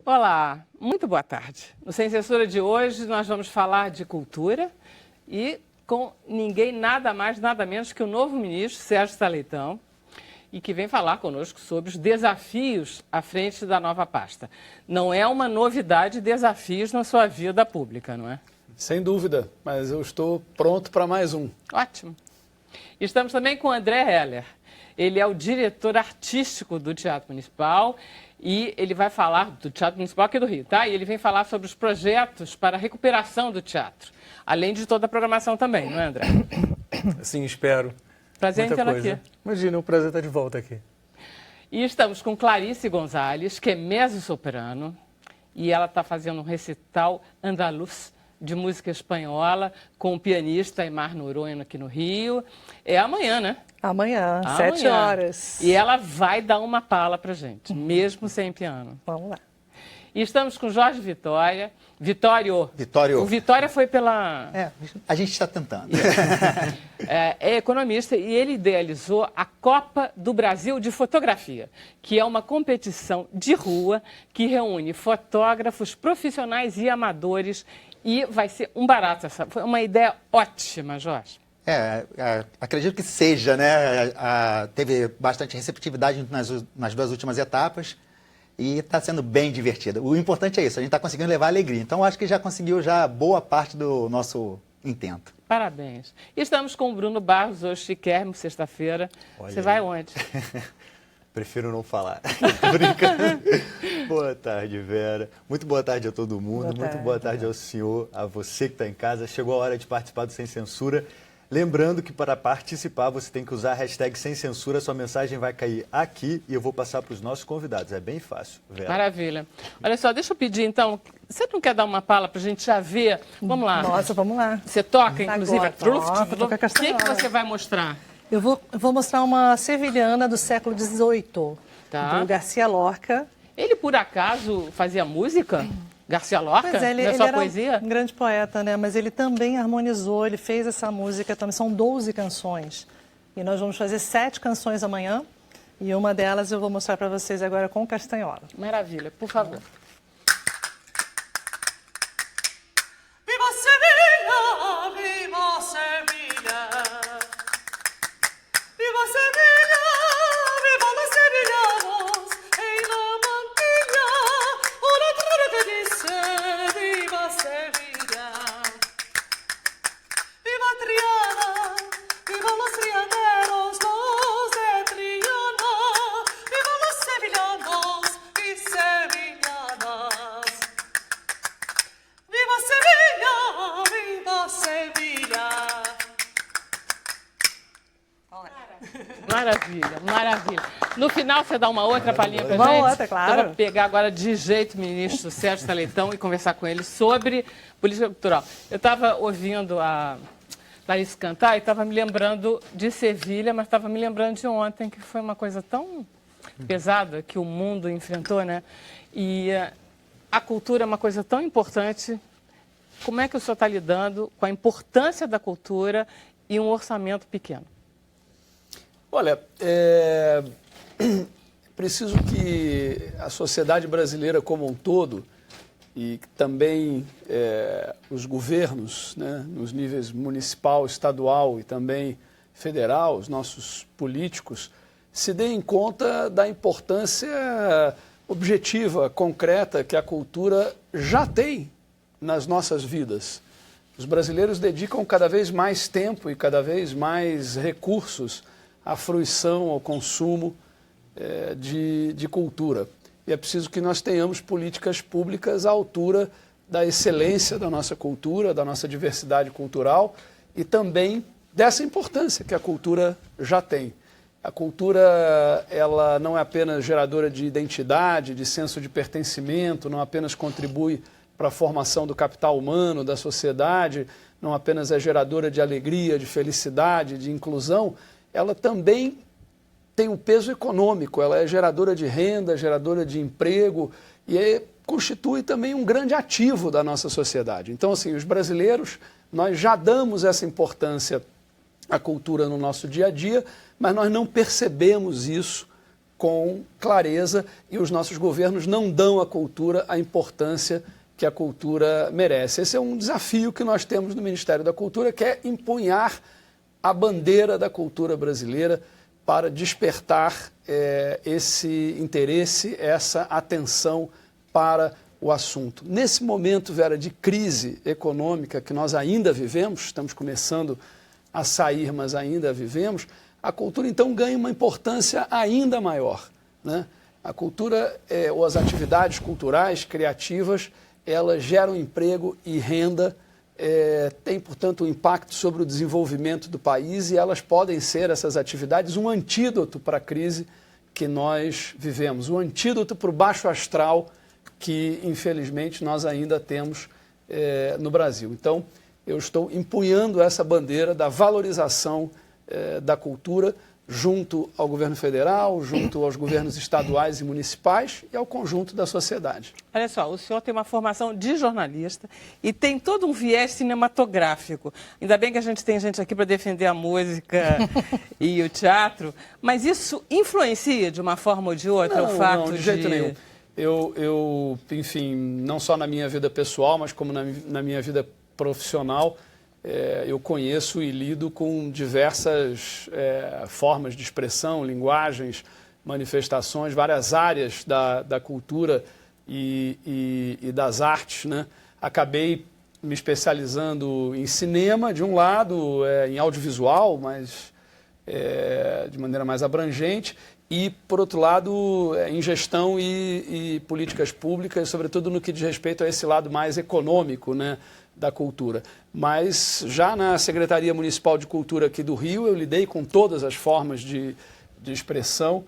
Olá, muito boa tarde. No Sem Censura de hoje nós vamos falar de cultura e com ninguém nada mais, nada menos que o novo ministro Sérgio Saleitão, e que vem falar conosco sobre os desafios à frente da nova pasta. Não é uma novidade desafios na sua vida pública, não é? Sem dúvida, mas eu estou pronto para mais um. Ótimo. Estamos também com o André Heller. Ele é o diretor artístico do Teatro Municipal e ele vai falar do Teatro Municipal aqui do Rio, tá? E ele vem falar sobre os projetos para a recuperação do teatro, além de toda a programação também, não é, André? Sim, espero. Prazer em tê-la aqui. Imagina, o prazer estar de volta aqui. E estamos com Clarice Gonzalez, que é mezzo-soprano, e ela está fazendo um recital andaluz de música espanhola com o pianista Aimar Noronha aqui no Rio. É amanhã, né? Amanhã, Amanhã. 7 horas. E ela vai dar uma pala pra gente, mesmo sem piano. Vamos lá. E estamos com Jorge Vitória. Vitório. O Vitória foi pela... A gente está tentando. É economista e ele idealizou a Copa do Brasil de Fotografia, que é uma competição de rua que reúne fotógrafos profissionais e amadores, e vai ser um barato. Foi uma ideia ótima, Jorge. Acredito que seja, né? Teve bastante receptividade nas duas últimas etapas e está sendo bem divertida. O importante é isso, a gente está conseguindo levar alegria. Então, acho que já conseguiu boa parte do nosso intento. Parabéns. E estamos com o Bruno Barros, hoje chiquérrimo, sexta-feira. Você vai onde? Prefiro não falar. Tô brincando. Boa tarde, Vera. Muito boa tarde a todo mundo. Muito boa tarde ao senhor, a você que está em casa. Chegou a hora de participar do Sem Censura. Lembrando que para participar você tem que usar a hashtag Sem Censura. Sua mensagem vai cair aqui e eu vou passar para os nossos convidados. É bem fácil, Vera. Maravilha. Olha só, deixa eu pedir então, você não quer dar uma pala para a gente já ver? Vamos lá. Nossa, vamos lá. Você toca, inclusive. Agora, O que você vai mostrar? Eu vou mostrar uma sevilhana do século XVIII, do Garcia Lorca. Ele, por acaso, fazia música? Garcia Lorca? Pois é, ele só era poesia? um grande poeta, né? Mas ele também harmonizou, ele fez essa música também. São 12 canções. E nós vamos fazer 7 canções amanhã. E uma delas eu vou mostrar para vocês agora com Castanhola. Maravilha, por favor. Viva Sevilla, viva Sevilla. Viva Sevilla, viva los sevillanos, en la mantilla, una torre que dice, viva Sevilla. Viva Triana, viva los trianeros, los de Triana, viva los sevillanos y sevillanas. Viva Sevilla, viva Sevilla. Maravilha, maravilha. No final, você dá uma outra palhinha pra Uma gente? outra, claro. Então, eu vou pegar agora de jeito o ministro Sérgio Saleitão e conversar com ele sobre política cultural. Eu estava ouvindo a Clarice cantar e estava me lembrando de Sevilha, mas estava me lembrando de ontem, que foi uma coisa tão pesada que o mundo enfrentou, né? E a cultura é uma coisa tão importante. Como é que o senhor está lidando com a importância da cultura e um orçamento pequeno? Olha, preciso que a sociedade brasileira como um todo e também os governos, né, nos níveis municipal, estadual e também federal, os nossos políticos, se deem conta da importância objetiva, concreta que a cultura já tem nas nossas vidas. Os brasileiros dedicam cada vez mais tempo e cada vez mais recursos à fruição, ao consumo de cultura. E é preciso que nós tenhamos políticas públicas à altura da excelência da nossa cultura, da nossa diversidade cultural e também dessa importância que a cultura já tem. A cultura, ela não é apenas geradora de identidade, de senso de pertencimento, não apenas contribui para a formação do capital humano, da sociedade, não apenas é geradora de alegria, de felicidade, de inclusão, ela também tem um peso econômico, ela é geradora de renda, geradora de emprego e constitui também um grande ativo da nossa sociedade. Então, assim, os brasileiros, nós já damos essa importância à cultura no nosso dia a dia, mas nós não percebemos isso com clareza e os nossos governos não dão à cultura a importância que a cultura merece. Esse é um desafio que nós temos no Ministério da Cultura, que é empunhar a bandeira da cultura brasileira para despertar esse interesse, essa atenção para o assunto. Nesse momento, Vera, de crise econômica que nós ainda vivemos, estamos começando a sair, mas ainda vivemos, a cultura então ganha uma importância ainda maior, né? A cultura, ou as atividades culturais, criativas, elas geram emprego e renda, têm, portanto, um impacto sobre o desenvolvimento do país e elas podem ser, essas atividades, um antídoto para a crise que nós vivemos, um antídoto para o baixo astral que, infelizmente, nós ainda temos no Brasil. Então, eu estou empunhando essa bandeira da valorização da cultura junto ao governo federal, junto aos governos estaduais e municipais e ao conjunto da sociedade. Olha só, o senhor tem uma formação de jornalista e tem todo um viés cinematográfico. Ainda bem que a gente tem gente aqui para defender a música e o teatro, mas isso influencia de uma forma ou de outra Não, o fato de jeito nenhum. Eu, enfim, não só na minha vida pessoal, mas como na minha vida profissional, eu conheço e lido com diversas formas de expressão, linguagens, manifestações, várias áreas da cultura e das artes, né? Acabei me especializando em cinema, de um lado, em audiovisual, mas de maneira mais abrangente, e, por outro lado, em gestão e políticas públicas, sobretudo no que diz respeito a esse lado mais econômico, né, da cultura. Mas já na Secretaria Municipal de Cultura aqui do Rio, eu lidei com todas as formas de expressão,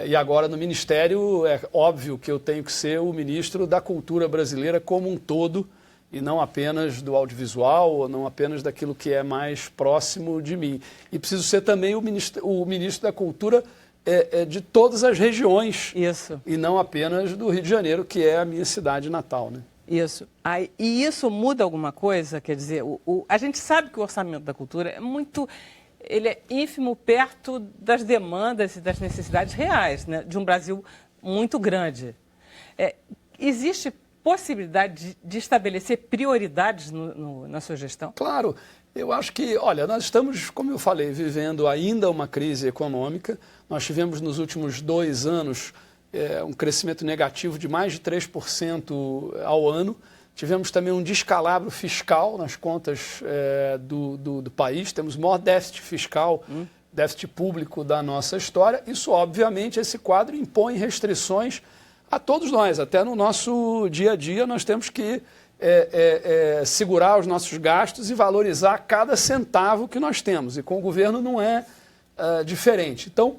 e agora no Ministério é óbvio que eu tenho que ser o ministro da cultura brasileira como um todo, e não apenas do audiovisual, ou não apenas daquilo que é mais próximo de mim. E preciso ser também o ministro da cultura de todas as regiões. Isso. E não apenas do Rio de Janeiro, que é a minha cidade natal, né? Isso. E isso muda alguma coisa? Quer dizer, a gente sabe que o orçamento da cultura ele é ínfimo perto das demandas e das necessidades reais, né, de um Brasil muito grande. Existe possibilidade de estabelecer prioridades na sua gestão? Claro. Eu acho que, olha, nós estamos, como eu falei, vivendo ainda uma crise econômica. Nós tivemos nos últimos 2 anos um crescimento negativo de mais de 3% ao ano. Tivemos também um descalabro fiscal nas contas do país. Temos o maior déficit fiscal, déficit público da nossa história. Isso, obviamente, esse quadro impõe restrições a todos nós. Até no nosso dia a dia nós temos que segurar os nossos gastos e valorizar cada centavo que nós temos. E com o governo não é diferente. Então,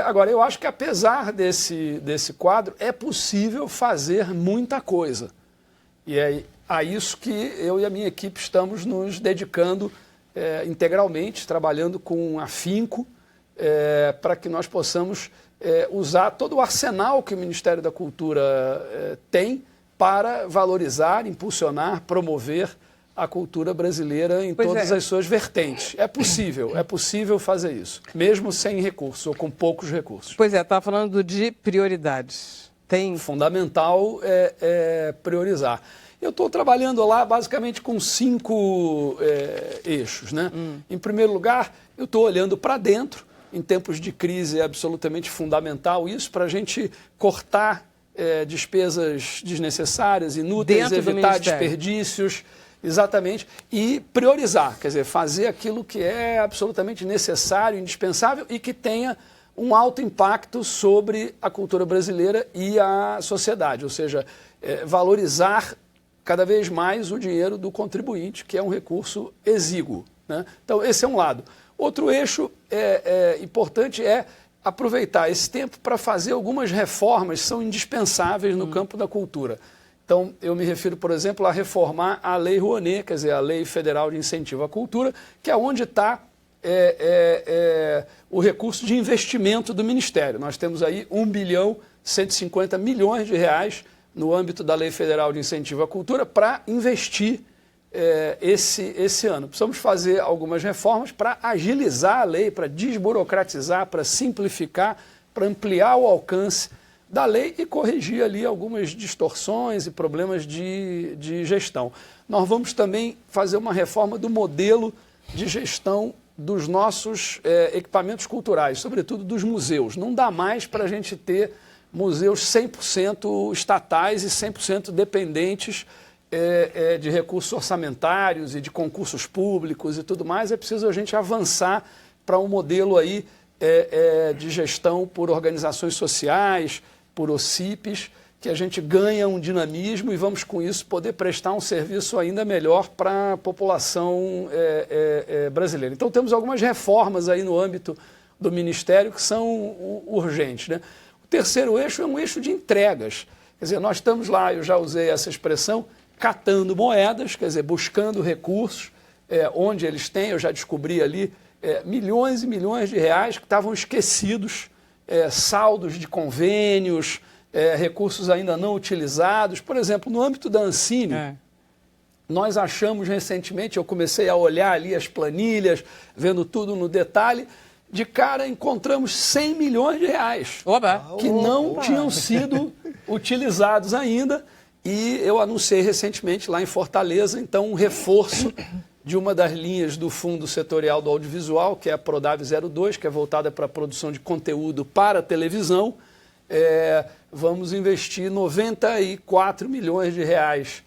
agora, eu acho que apesar desse quadro, é possível fazer muita coisa. E é a isso que eu e a minha equipe estamos nos dedicando integralmente, trabalhando com afinco, para que nós possamos usar todo o arsenal que o Ministério da Cultura tem para valorizar, impulsionar, promover a cultura brasileira em todas as suas vertentes. É possível fazer isso, mesmo sem recursos ou com poucos recursos. Pois estava falando de prioridades. Fundamental priorizar. Eu estou trabalhando lá basicamente com 5 eixos, né? Em primeiro lugar, eu estou olhando para dentro. Em tempos de crise é absolutamente fundamental isso para a gente cortar despesas desnecessárias, inúteis, evitar desperdícios, exatamente, e priorizar, quer dizer, fazer aquilo que é absolutamente necessário, indispensável e que tenha um alto impacto sobre a cultura brasileira e a sociedade, ou seja, valorizar cada vez mais o dinheiro do contribuinte, que é um recurso exíguo, né? Então, esse é um lado. Outro eixo importante é aproveitar esse tempo para fazer algumas reformas que são indispensáveis no campo da cultura. Então, eu me refiro, por exemplo, a reformar a Lei Rouanet, quer dizer, a Lei Federal de Incentivo à Cultura, que é onde está o recurso de investimento do Ministério. Nós temos aí 1.150 bilhões de reais no âmbito da Lei Federal de Incentivo à Cultura para investir esse ano. Precisamos fazer algumas reformas para agilizar a lei, para desburocratizar, para simplificar, para ampliar o alcance da lei e corrigir ali algumas distorções e problemas de gestão. Nós vamos também fazer uma reforma do modelo de gestão dos nossos equipamentos culturais, sobretudo dos museus. Não dá mais para a gente ter museus 100% estatais e 100% dependentes de recursos orçamentários e de concursos públicos e tudo mais. É preciso a gente avançar para um modelo aí de gestão por organizações sociais, por OCIPs, que a gente ganha um dinamismo e vamos com isso poder prestar um serviço ainda melhor para a população brasileira. Então temos algumas reformas aí no âmbito do Ministério que são urgentes, né? O terceiro eixo é um eixo de entregas. Quer dizer, nós estamos lá, eu já usei essa expressão, catando moedas, quer dizer, buscando recursos onde eles têm, eu já descobri ali, milhões e milhões de reais que estavam esquecidos, saldos de convênios, recursos ainda não utilizados. Por exemplo, no âmbito da Ancine, nós achamos recentemente, eu comecei a olhar ali as planilhas, vendo tudo no detalhe, de cara encontramos 100 milhões de reais que não tinham sido utilizados ainda, e eu anunciei recentemente lá em Fortaleza, então, um reforço de uma das linhas do Fundo Setorial do Audiovisual, que é a Prodave 02, que é voltada para a produção de conteúdo para televisão. Vamos investir 94 milhões de reais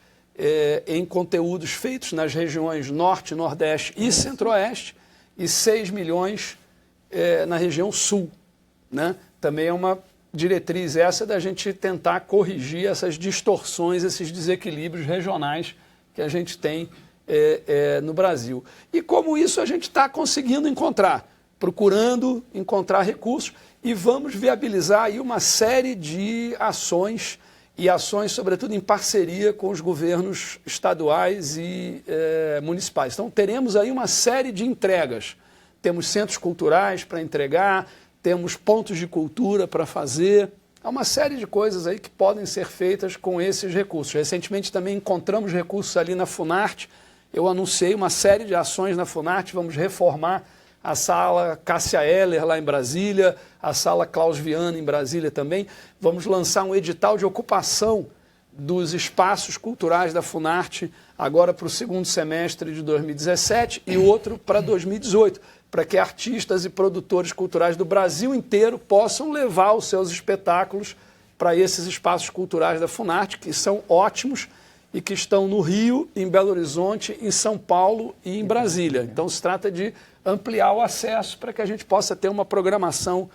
em conteúdos feitos nas regiões Norte, Nordeste e Centro-Oeste e 6 milhões na região Sul, né? Também é uma diretriz essa da gente tentar corrigir essas distorções, esses desequilíbrios regionais que a gente tem no Brasil. E como isso a gente está conseguindo encontrar, procurando encontrar recursos, e vamos viabilizar aí uma série de ações, e ações sobretudo em parceria com os governos estaduais e municipais. Então teremos aí uma série de entregas. Temos centros culturais para entregar, temos pontos de cultura para fazer. Há uma série de coisas aí que podem ser feitas com esses recursos. Recentemente também encontramos recursos ali na Funarte. Eu anunciei uma série de ações na Funarte. Vamos reformar a sala Cássia Eller lá em Brasília, a sala Klaus Viana em Brasília também. Vamos lançar um edital de ocupação dos espaços culturais da Funarte agora para o segundo semestre de 2017 e outro para 2018, para que artistas e produtores culturais do Brasil inteiro possam levar os seus espetáculos para esses espaços culturais da Funarte, que são ótimos e que estão no Rio, em Belo Horizonte, em São Paulo e em Brasília. Então se trata de ampliar o acesso para que a gente possa ter uma programação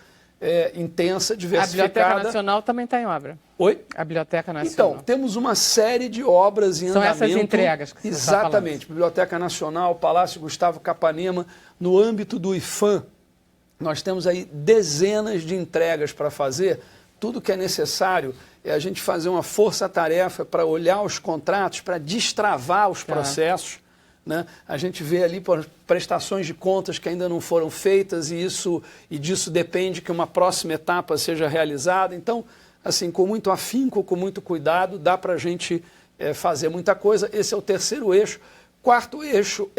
intensa, diversificada. A Biblioteca Nacional também está em obra. Oi? A Biblioteca Nacional. Então, temos uma série de obras em andamento. São essas entregas que você está falando. Exatamente. Biblioteca Nacional, Palácio Gustavo Capanema. No âmbito do IFAM, nós temos aí dezenas de entregas para fazer. Tudo que é necessário é a gente fazer uma força-tarefa para olhar os contratos, para destravar os processos. Né? A gente vê ali prestações de contas que ainda não foram feitas e disso depende que uma próxima etapa seja realizada. Então, assim, com muito afinco, com muito cuidado, dá para a gente fazer muita coisa. Esse é o terceiro eixo. Quarto eixo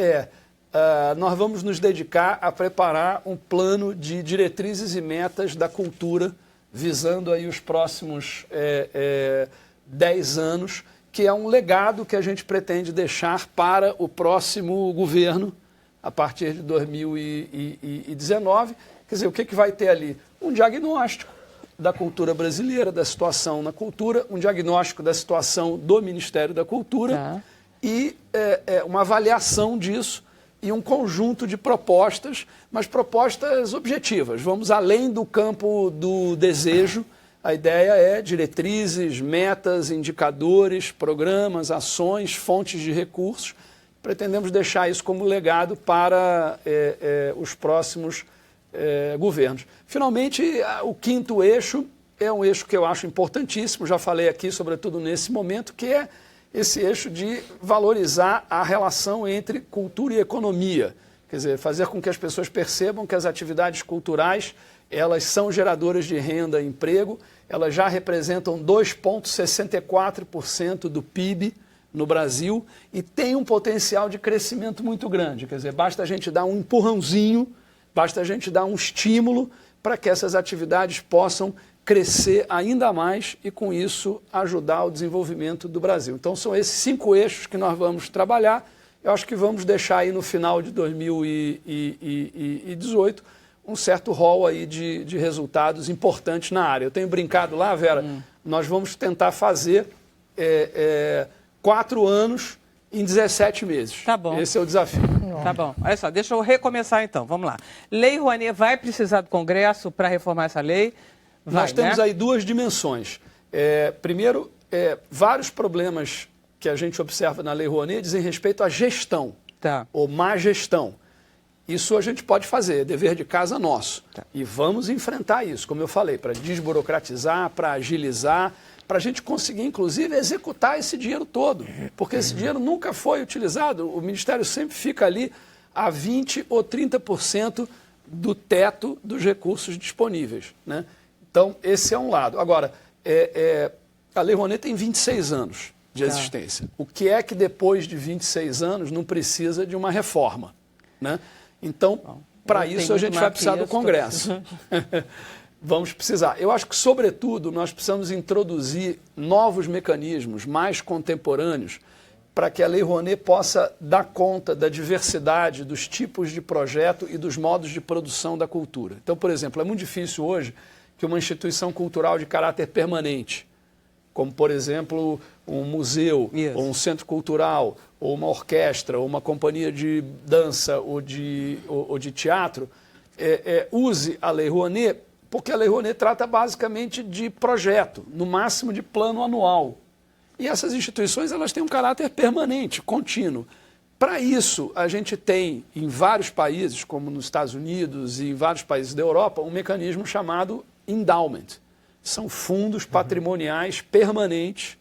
nós vamos nos dedicar a preparar um plano de diretrizes e metas da cultura, visando aí os próximos 10 anos, que é um legado que a gente pretende deixar para o próximo governo, a partir de 2019. Quer dizer, o que vai ter ali? Um diagnóstico da cultura brasileira, da situação na cultura, um diagnóstico da situação do Ministério da Cultura e uma avaliação disso e um conjunto de propostas, mas propostas objetivas. Vamos além do campo do desejo. A ideia é diretrizes, metas, indicadores, programas, ações, fontes de recursos. Pretendemos deixar isso como legado para os próximos governos. Finalmente, o quinto eixo é um eixo que eu acho importantíssimo, já falei aqui, sobretudo nesse momento, que é esse eixo de valorizar a relação entre cultura e economia. Quer dizer, fazer com que as pessoas percebam que as atividades culturais elas são geradoras de renda e emprego, elas já representam 2,64% do PIB no Brasil e tem um potencial de crescimento muito grande. Quer dizer, basta a gente dar um empurrãozinho, basta a gente dar um estímulo para que essas atividades possam crescer ainda mais e, com isso, ajudar o desenvolvimento do Brasil. Então, são esses 5 eixos que nós vamos trabalhar. Eu acho que vamos deixar aí no final de 2018 um certo rol aí de resultados importantes na área. Eu tenho brincado lá, Vera, nós vamos tentar fazer 4 anos em 17 meses. Tá bom. Esse é o desafio. Tá bom. Olha só, deixa eu recomeçar então. Vamos lá. Lei Rouanet vai precisar do Congresso para reformar essa lei? Vai, Nós temos né? aí 2 dimensões. Primeiro, vários problemas que a gente observa na Lei Rouanet dizem respeito à gestão, Tá. ou má gestão. Isso a gente pode fazer, é dever de casa nosso. Tá. E vamos enfrentar isso, como eu falei, para desburocratizar, para agilizar, para a gente conseguir, inclusive, executar esse dinheiro todo. Porque esse dinheiro nunca foi utilizado. O Ministério sempre fica ali a 20% ou 30% do teto dos recursos disponíveis, né? Então, esse é um lado. Agora, a Lei Rouanet tem 26 anos de existência. O que é que depois de 26 anos não precisa de uma reforma, né? Então, para isso a gente vai precisar do Congresso. Vamos precisar. Eu acho que, sobretudo, nós precisamos introduzir novos mecanismos mais contemporâneos para que a Lei Rouanet possa dar conta da diversidade dos tipos de projeto e dos modos de produção da cultura. Então, por exemplo, é muito difícil hoje que uma instituição cultural de caráter permanente, como, por exemplo, um museu, ou um centro cultural, ou uma orquestra, ou uma companhia de dança ou de teatro, use a Lei Rouanet, porque a Lei Rouanet trata basicamente de projeto, no máximo de plano anual. E essas instituições, elas têm um caráter permanente, contínuo. Para isso, a gente tem, em vários países, como nos Estados Unidos e em vários países da Europa, um mecanismo chamado endowment. São fundos patrimoniais permanentes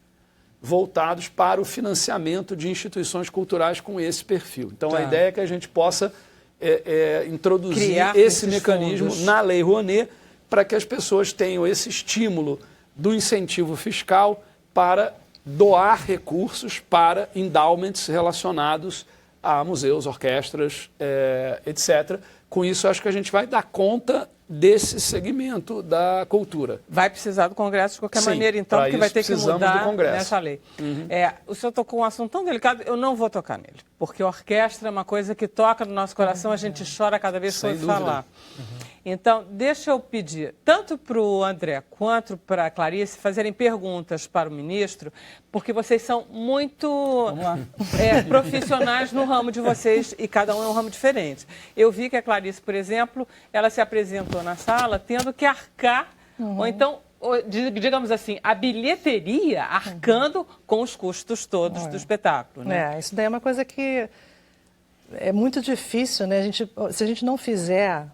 voltados para o financiamento de instituições culturais com esse perfil. Então, a ideia é que a gente possa introduzir Criar esse esses mecanismo fundos na Lei Rouanet para que as pessoas tenham esse estímulo do incentivo fiscal para doar recursos para endowments relacionados a museus, orquestras, etc. Com isso, acho que a gente vai dar conta desse segmento da cultura. Vai precisar do Congresso de qualquer Sim, maneira, então, para que vai isso ter que precisamos mudar do Congresso. nessa lei. O senhor tocou um assunto tão delicado, eu não vou tocar nele, porque orquestra é uma coisa que toca no nosso coração, a gente chora cada vez que Sem ouve dúvida. falar. Então, deixa eu pedir, tanto para o André quanto para a Clarice, fazerem perguntas para o ministro, porque vocês são muito profissionais no ramo de vocês e cada um é um ramo diferente. Eu vi que a Clarice, por exemplo, ela se apresentou na sala tendo que arcar, ou então, digamos assim, a bilheteria arcando com os custos todos do espetáculo, né? Isso daí é uma coisa que é muito difícil, né? Se a gente não fizer,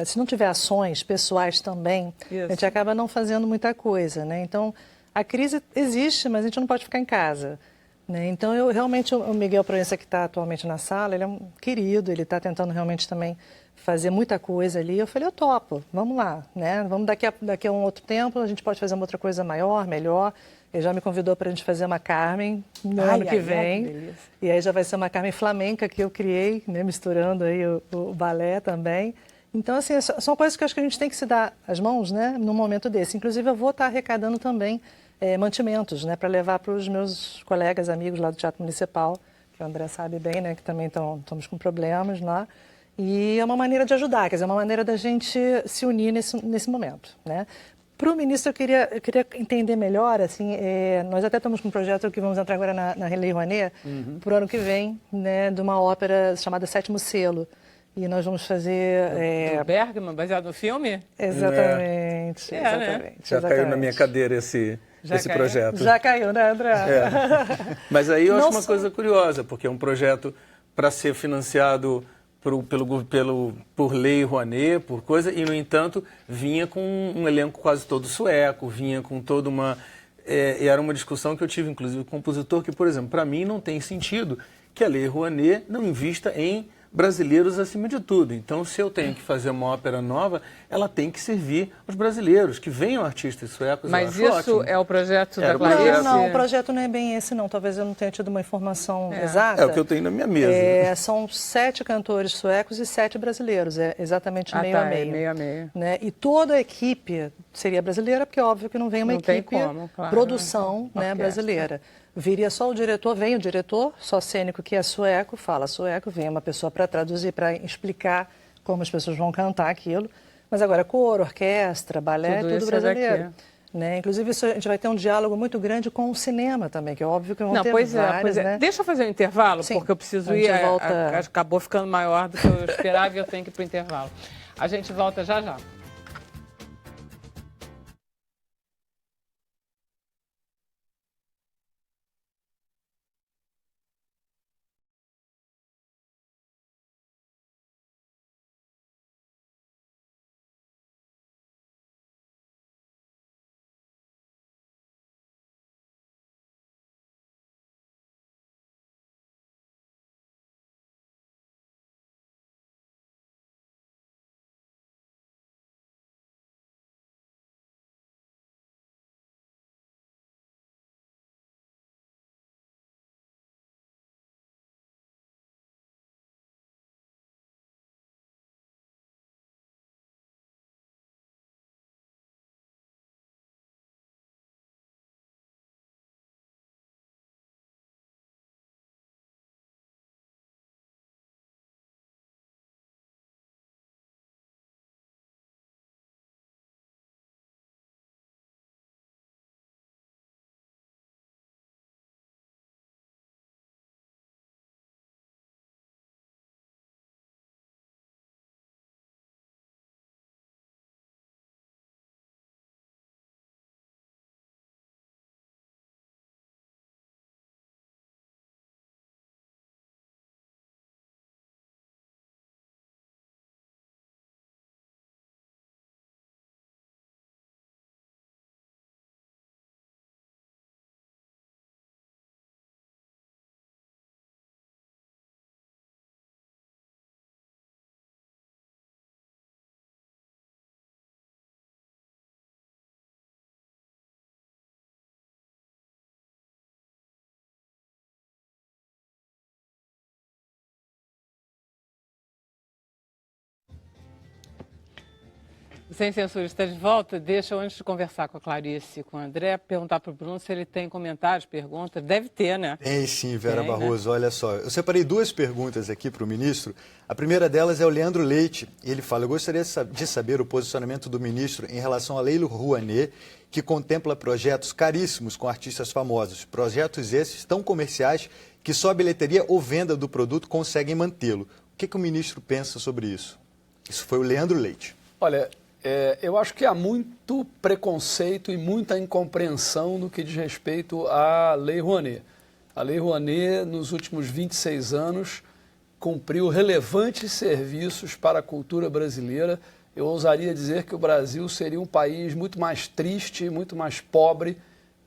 se não tiver ações pessoais também, Isso. a gente acaba não fazendo muita coisa, né? Então, a crise existe, mas a gente não pode ficar em casa, né? Então, o Miguel Proença, que está atualmente na sala, ele é um querido, ele está tentando realmente também fazer muita coisa ali. Eu falei, eu topo, vamos lá, né? Vamos daqui a um outro tempo, a gente pode fazer uma outra coisa maior, melhor. Ele já me convidou para a gente fazer uma Carmen no ano que vem. Que delícia. E aí já vai ser uma Carmen flamenca que eu criei, né? Misturando aí o balé também. Então, assim, são coisas que eu acho que a gente tem que se dar as mãos, né? Num momento desse. Inclusive, eu vou estar arrecadando também mantimentos, né? Para levar para os meus colegas, amigos lá do Teatro Municipal, que o André sabe bem, né? Que também estamos com problemas lá. E é uma maneira de ajudar, quer dizer, é uma maneira da gente se unir nesse momento, né? Para o ministro, eu queria entender melhor, assim, nós até estamos com um projeto que vamos entrar agora na Lei Rouanet, para o ano que vem, né, de uma ópera chamada Sétimo Selo. E nós vamos fazer... Do Bergman, baseado no filme? Exatamente, exatamente. Já caiu na minha cadeira esse caiu? projeto. Já caiu, né, André? Mas aí eu Não acho uma só- coisa curiosa, porque é um projeto para ser financiado por lei Rouanet, por coisa, e, no entanto, vinha com um elenco quase todo sueco, vinha com toda uma... e era uma discussão que eu tive, inclusive, com o compositor, que, por exemplo, para mim não tem sentido que a lei Rouanet não invista em brasileiros acima de tudo. Então, se eu tenho que fazer uma ópera nova, ela tem que servir aos brasileiros, que venham artistas suecos. Mas eu acho isso ótimo. é o projeto da Era o Clarice? projeto. Não, o projeto não é bem esse, não. Talvez eu não tenha tido uma informação exata. É o que eu tenho na minha mesa. São 7 cantores suecos e 7 brasileiros. É exatamente meio a meio. Meio a meio. Né? E toda a equipe seria brasileira, porque é óbvio que não vem uma Não tem equipe, como, claro. produção, né, Orquestra. brasileira. Viria só o diretor, vem o diretor, só cênico que é sueco, fala sueco, vem uma pessoa para traduzir, para explicar como as pessoas vão cantar aquilo. Mas agora, coro, orquestra, balé, Tudo tudo isso é brasileiro. daqui. Né? Inclusive, isso, a gente vai ter um diálogo muito grande com o cinema também, que é óbvio que vão Não, ter pois várias, é. né? Deixa eu fazer um intervalo, Sim. porque eu preciso A gente ir. volta- Acabou ficando maior do que eu esperava e eu tenho que ir para o intervalo. A gente volta já já. Sem Censura está de volta. Deixa eu, antes de conversar com a Clarice e com o André, perguntar para o Bruno se ele tem comentários, perguntas. Deve ter, né? Tem sim, Vera Tem, né? Barroso, olha só. Eu separei 2 perguntas aqui para o ministro. A primeira delas é o Leandro Leite. Ele fala, eu gostaria de saber o posicionamento do ministro em relação à Lei Rouanet, que contempla projetos caríssimos com artistas famosos. Projetos esses tão comerciais que só a bilheteria ou venda do produto conseguem mantê-lo. O que o ministro pensa sobre isso? Isso foi o Leandro Leite. Olha, eu acho que há muito preconceito e muita incompreensão no que diz respeito à Lei Rouanet. A Lei Rouanet, nos últimos 26 anos, cumpriu relevantes serviços para a cultura brasileira. Eu ousaria dizer que o Brasil seria um país muito mais triste, muito mais pobre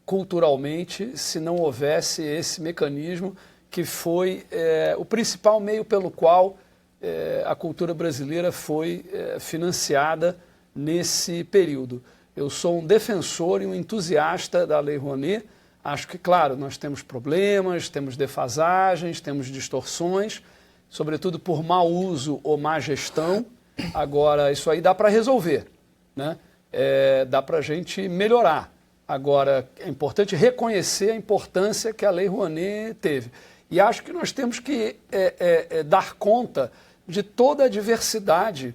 culturalmente, se não houvesse esse mecanismo que foi o principal meio pelo qual a cultura brasileira foi financiada nesse período. Eu sou um defensor e um entusiasta da Lei Rouanet. Acho que, claro, nós temos problemas, temos defasagens, temos distorções, sobretudo por mau uso ou má gestão. Agora, isso aí dá para resolver, né? Dá para a gente melhorar. Agora, é importante reconhecer a importância que a Lei Rouanet teve. E acho que nós temos que dar conta de toda a diversidade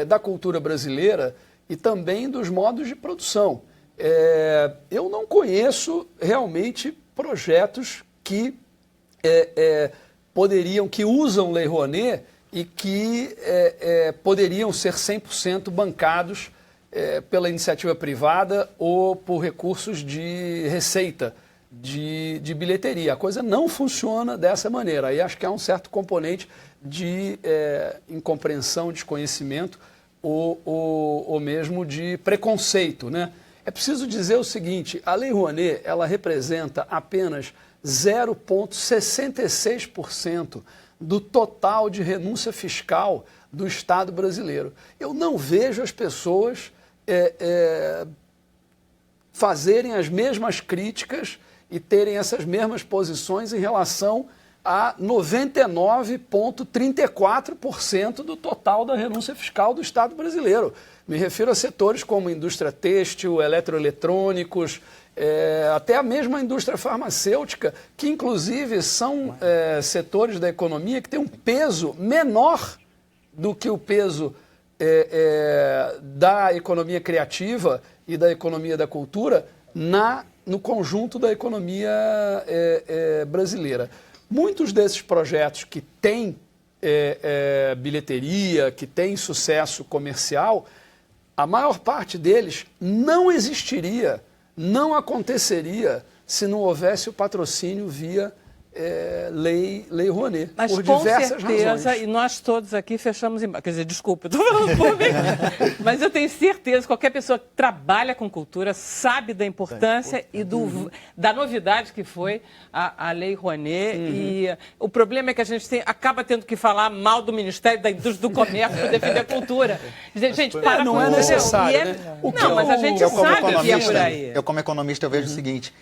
da cultura brasileira e também dos modos de produção. Eu não conheço realmente projetos que que usam Lei Rouanet e que poderiam ser 100% bancados pela iniciativa privada ou por recursos de receita de bilheteria. A coisa não funciona dessa maneira. Aí acho que há um certo componente de incompreensão, desconhecimento ou mesmo de preconceito, né? É preciso dizer o seguinte, a Lei Rouanet, ela representa apenas 0,66% do total de renúncia fiscal do Estado brasileiro. Eu não vejo as pessoas fazerem as mesmas críticas e terem essas mesmas posições em relação a 99,34% do total da renúncia fiscal do Estado brasileiro. Me refiro a setores como indústria têxtil, eletroeletrônicos, até a mesma indústria farmacêutica, que inclusive são setores da economia que têm um peso menor do que o peso da economia criativa e da economia da cultura no conjunto da economia brasileira. Muitos desses projetos que têm bilheteria, que têm sucesso comercial, a maior parte deles não existiria, não aconteceria se não houvesse o patrocínio via Lei Rouanet, Mas por com diversas certeza, razões. e nós todos aqui fechamos embaixo. Quer dizer, desculpa, eu estou falando por mim. Mas eu tenho certeza que qualquer pessoa que trabalha com cultura sabe da importância e da novidade que foi a Lei Rouanet. E o problema é que a gente acaba tendo que falar mal do Ministério da Indústria do Comércio para defender a cultura. Dizer, gente, para não com é isso, necessário, entendeu? né? Não, mas a gente sabe que é por aí. Eu, como economista, eu vejo o seguinte: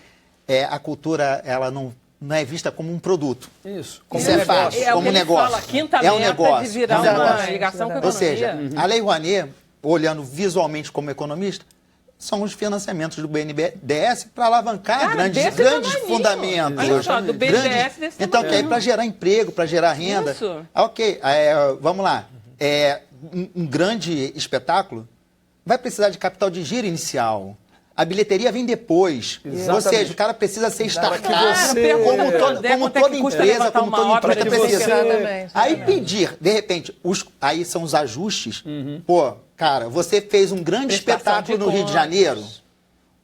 a cultura, ela não é vista como um produto. Isso. Isso é fácil, É o como que ele negócio. fala, quinta É um meta negócio. de virar é um uma negócio. ligação com a Ou economia. seja, a Lei Rouanet, olhando visualmente como economista, são os financiamentos do BNDES para alavancar Cara, grandes desse tamanho. fundamentos. Olha só, do BNDES desse Então, tamanho. que aí para gerar emprego, para gerar renda. Isso. Ok, vamos lá. Um grande espetáculo vai precisar de capital de giro inicial. A bilheteria vem depois. Exatamente. Ou seja, o cara precisa ser startup, você- como toda custa empresa, levantar como uma toda obra empresa de precisa. Exatamente. Aí pedir, de repente, aí são os ajustes. Pô, cara, você fez um grande Prestação espetáculo de no Rio de contas. Janeiro.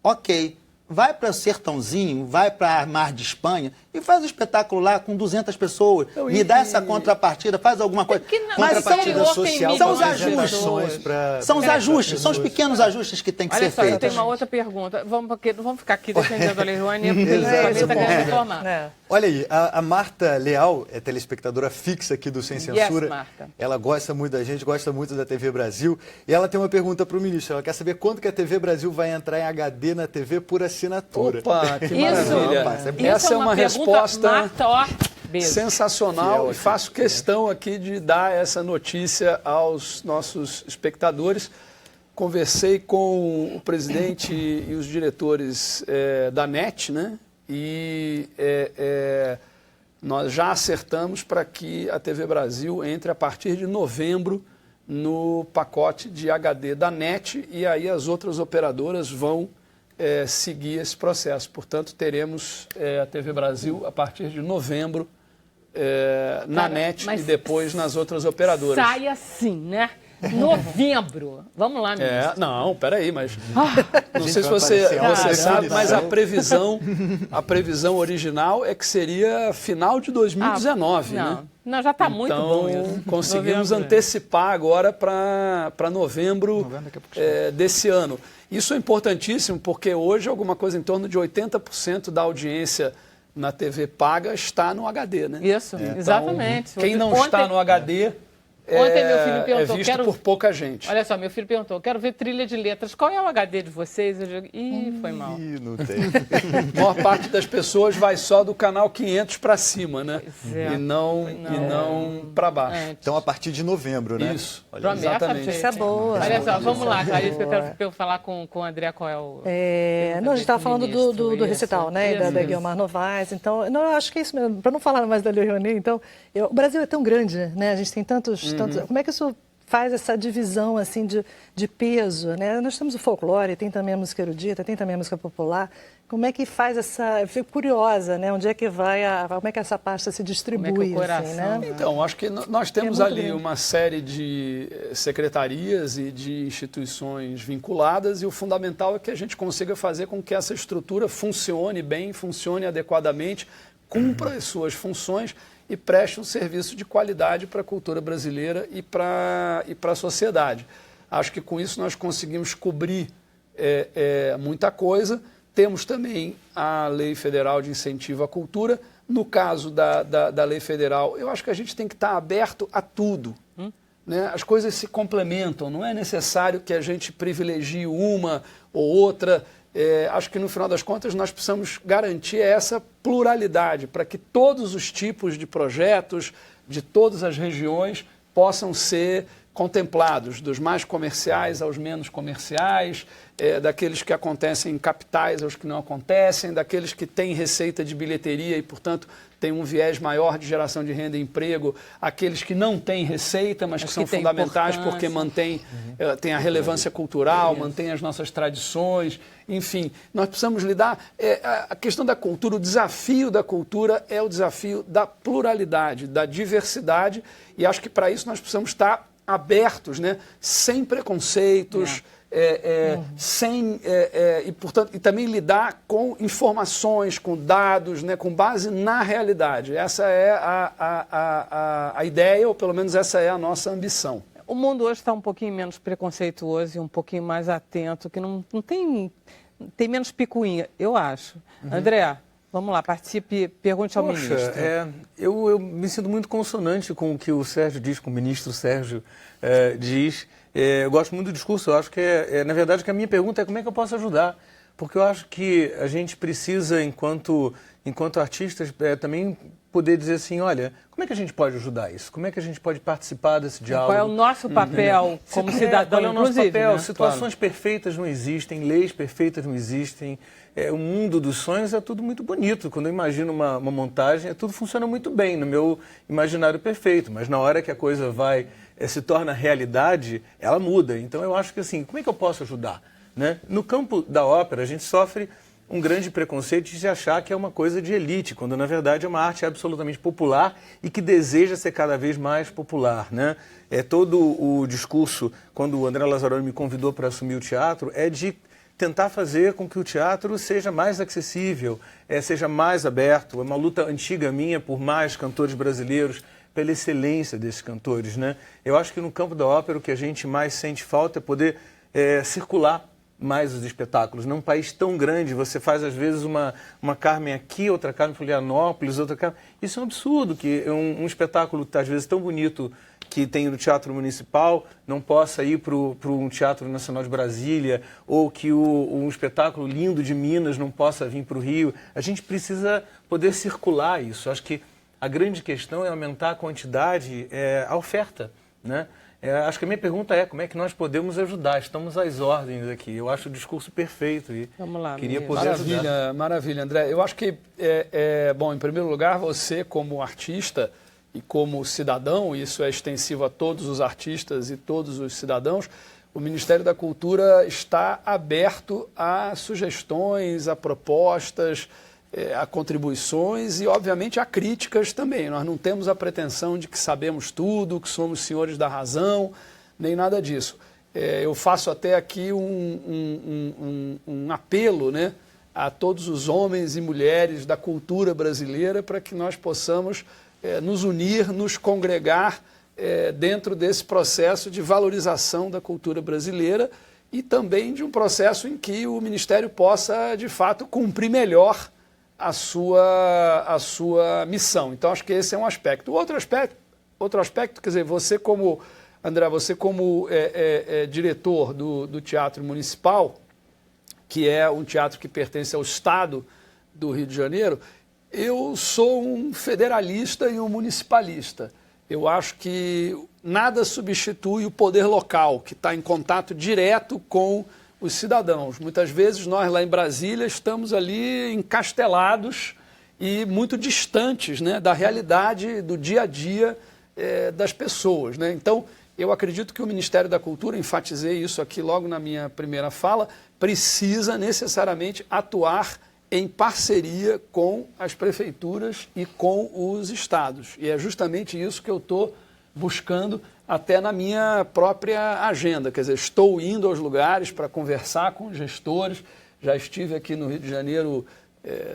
Ok. Vai para o Sertãozinho, vai para Mar de Espanha e faz um espetáculo lá com 200 pessoas. Me dá essa contrapartida, faz alguma coisa. Que não- Mas Contrapartida são, social são os para as ajustes. ações pra- São os pra ajustes, são os pessoas. pequenos ajustes que têm que Olha ser só, eu feitos. tenho uma outra pergunta. Não vamos ficar aqui defendendo a Lei Rouanet, porque ele Exato. está querendo reformar. É. Olha aí, a Marta Leal é telespectadora fixa aqui do Sem Censura. Marta. Ela gosta muito da gente, gosta muito da TV Brasil. E ela tem uma pergunta para o ministro. Ela quer saber quando que a TV Brasil vai entrar em HD na TV por assinatura. Opa, que Isso, maravilha. rapaz, Essa é uma pergunta, resposta Marta, ó, beijo. sensacional e faço questão aqui de dar essa notícia aos nossos espectadores. Conversei com o presidente e os diretores da NET, né? E nós já acertamos para que a TV Brasil entre a partir de novembro no pacote de HD da NET e aí as outras operadoras vão seguir esse processo. Portanto, teremos a TV Brasil a partir de novembro na Cara, NET mas e depois nas outras operadoras. Sai assim, né? Novembro. Vamos lá, ministro. Não, peraí, mas não sei se vai você aparecer sabe, alta mas definição. a previsão original é que seria final de 2019, né? Não, já está muito bom Então, isso. conseguimos Novembro. antecipar agora para novembro desse ano. Isso é importantíssimo porque hoje alguma coisa em torno de 80% da audiência na TV paga está no HD, né? Isso, exatamente. Então, quem não está no HD Ontem meu filho me perguntou, é visto quero- por pouca gente. Olha só, meu filho perguntou, quero ver trilha de letras. Qual é o HD de vocês? Eu digo, foi mal. Ih, não tem. A maior parte das pessoas vai só do canal 500 para cima, né? Pois é. E não para baixo. Então, a partir de novembro, né? Isso. Olha, Promessa, exatamente. gente. Isso é boa. Olha só, vamos lá, Clarice, que eu quero pra eu falar com o André qual é o... Não, a gente estava falando do Isso, recital, né? isso, Da isso. Guiomar Novaes. Então, não, eu acho que é isso mesmo. Para não falar mais da Lei Rouanet, então, o Brasil é tão grande, né? A gente tem tantos... Como é que isso faz essa divisão assim de peso, né? Nós temos o folclore, tem também a música erudita, tem também a música popular. Como é que faz essa... Eu fico curiosa, né? Onde é que vai como é que essa pasta se distribui, Como é que o coração, assim, né? Então, acho que nós temos muito ali grande. uma série de secretarias e de instituições vinculadas e o fundamental é que a gente consiga fazer com que essa estrutura funcione bem, funcione adequadamente, cumpra as suas funções e preste um serviço de qualidade para a cultura brasileira e para a sociedade. Acho que com isso nós conseguimos cobrir muita coisa. Temos também a Lei Federal de Incentivo à Cultura, No caso da lei federal, eu acho que a gente tem que estar aberto a tudo. Né? As coisas se complementam, não é necessário que a gente privilegie uma ou outra. Acho que no final das contas nós precisamos garantir essa pluralidade para que todos os tipos de projetos de todas as regiões possam ser contemplados, dos mais comerciais aos menos comerciais, daqueles que acontecem em capitais aos que não acontecem, daqueles que têm receita de bilheteria e, portanto, têm um viés maior de geração de renda e emprego, aqueles que não têm receita, mas que são fundamentais porque mantêm têm a relevância cultural, mantêm as nossas tradições, enfim. Nós precisamos lidar... a questão da cultura, o desafio da cultura é o desafio da pluralidade, da diversidade, e acho que para isso nós precisamos estar abertos, né? Sem preconceitos, e também lidar com informações, com dados, né? Com base na realidade. Essa é a ideia, ou pelo menos essa é a nossa ambição. O mundo hoje está um pouquinho menos preconceituoso e um pouquinho mais atento, que não tem menos picuinha, eu acho. André, vamos lá, participe, pergunte ao ministro. Eu me sinto muito consonante com o que o Sérgio diz, com o ministro Sérgio diz. Eu gosto muito do discurso, eu acho que na verdade, que a minha pergunta é como é que eu posso ajudar? Porque eu acho que a gente precisa, enquanto artistas, também poder dizer assim, olha, como é que a gente pode ajudar isso? Como é que a gente pode participar desse diálogo? Qual é o nosso papel como cidadão, qual é o nosso papel? Né? Situações perfeitas não existem, leis perfeitas não existem. O mundo dos sonhos é tudo muito bonito. Quando eu imagino uma montagem, tudo funciona muito bem no meu imaginário perfeito. Mas na hora que a coisa se torna realidade, ela muda. Então eu acho que assim, como é que eu posso ajudar? Né? No campo da ópera, a gente sofre um grande preconceito de se achar que é uma coisa de elite, quando na verdade é uma arte absolutamente popular e que deseja ser cada vez mais popular. Né? Todo o discurso, quando o André Lazzaroni me convidou para assumir o teatro, é de tentar fazer com que o teatro seja mais acessível, seja mais aberto. É uma luta antiga minha por mais cantores brasileiros, pela excelência desses cantores. Né? Eu acho que no campo da ópera o que a gente mais sente falta é poder circular mais os espetáculos. Num país tão grande, você faz às vezes uma Carmen aqui, outra Carmen em Florianópolis, outra Carmen... Isso é um absurdo, que um espetáculo às vezes tão bonito que tem no Teatro Municipal não possa ir para um Teatro Nacional de Brasília, ou que um espetáculo lindo de Minas não possa vir para o Rio. A gente precisa poder circular isso. Acho que a grande questão é aumentar a quantidade, a oferta, né? Acho que a minha pergunta é como é que nós podemos ajudar? Estamos às ordens aqui. Eu acho o discurso perfeito e vamos lá, queria poder ajudar. Maravilha, André. Eu acho que, bom, em primeiro lugar, você como artista e como cidadão, isso é extensivo a todos os artistas e todos os cidadãos, o Ministério da Cultura está aberto a sugestões, a propostas, a contribuições e, obviamente, a críticas também. Nós não temos a pretensão de que sabemos tudo, que somos senhores da razão, nem nada disso. Eu faço até aqui um apelo, né, a todos os homens e mulheres da cultura brasileira para que nós possamos nos unir, nos congregar dentro desse processo de valorização da cultura brasileira e também de um processo em que o Ministério possa, de fato, cumprir melhor a sua missão. Então, acho que esse é um aspecto. Outro aspecto, quer dizer, você como, André, diretor do Teatro Municipal, que é um teatro que pertence ao Estado do Rio de Janeiro, eu sou um federalista e um municipalista. Eu acho que nada substitui o poder local, que está em contato direto com os cidadãos. Muitas vezes nós lá em Brasília estamos ali encastelados e muito distantes, né, da realidade do dia a dia das pessoas. Né? Então, eu acredito que o Ministério da Cultura, enfatizei isso aqui logo na minha primeira fala, precisa necessariamente atuar em parceria com as prefeituras e com os estados. E é justamente isso que eu estou buscando até na minha própria agenda. Quer dizer, estou indo aos lugares para conversar com os gestores. Já estive aqui no Rio de Janeiro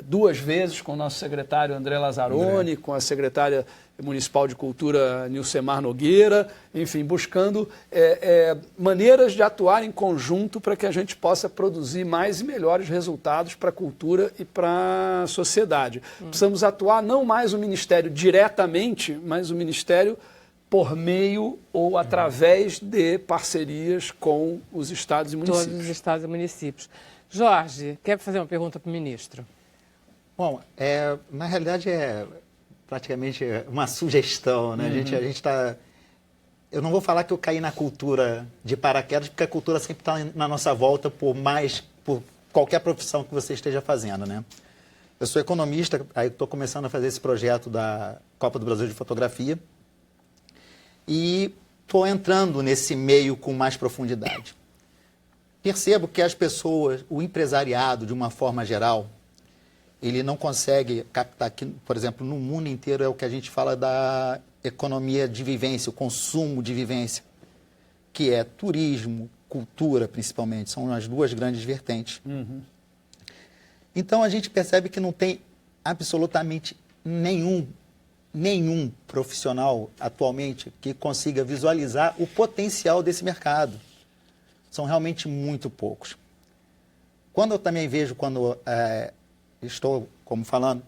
2 vezes com o nosso secretário André Lazzaroni, com a secretária Municipal de Cultura Nilcemar Nogueira, enfim, buscando maneiras de atuar em conjunto para que a gente possa produzir mais e melhores resultados para a cultura e para a sociedade. Precisamos atuar não mais o Ministério diretamente, mas o Ministério por meio ou através de parcerias com os estados e municípios. Todos os estados e municípios. Jorge, quer fazer uma pergunta para o ministro? Bom, na realidade é praticamente uma sugestão, né? A gente está... Eu não vou falar que eu caí na cultura de paraquedas, porque a cultura sempre está na nossa volta por qualquer profissão que você esteja fazendo, né? Eu sou economista, aí estou começando a fazer esse projeto da Copa do Brasil de Fotografia e estou entrando nesse meio com mais profundidade. Percebo que as pessoas, o empresariado, de uma forma geral, ele não consegue captar aqui, por exemplo, no mundo inteiro é o que a gente fala da economia de vivência, o consumo de vivência, que é turismo, cultura, principalmente, são as duas grandes vertentes. Então, a gente percebe que não tem absolutamente nenhum profissional atualmente que consiga visualizar o potencial desse mercado. São realmente muito poucos. Quando eu também vejo, estou, como falando,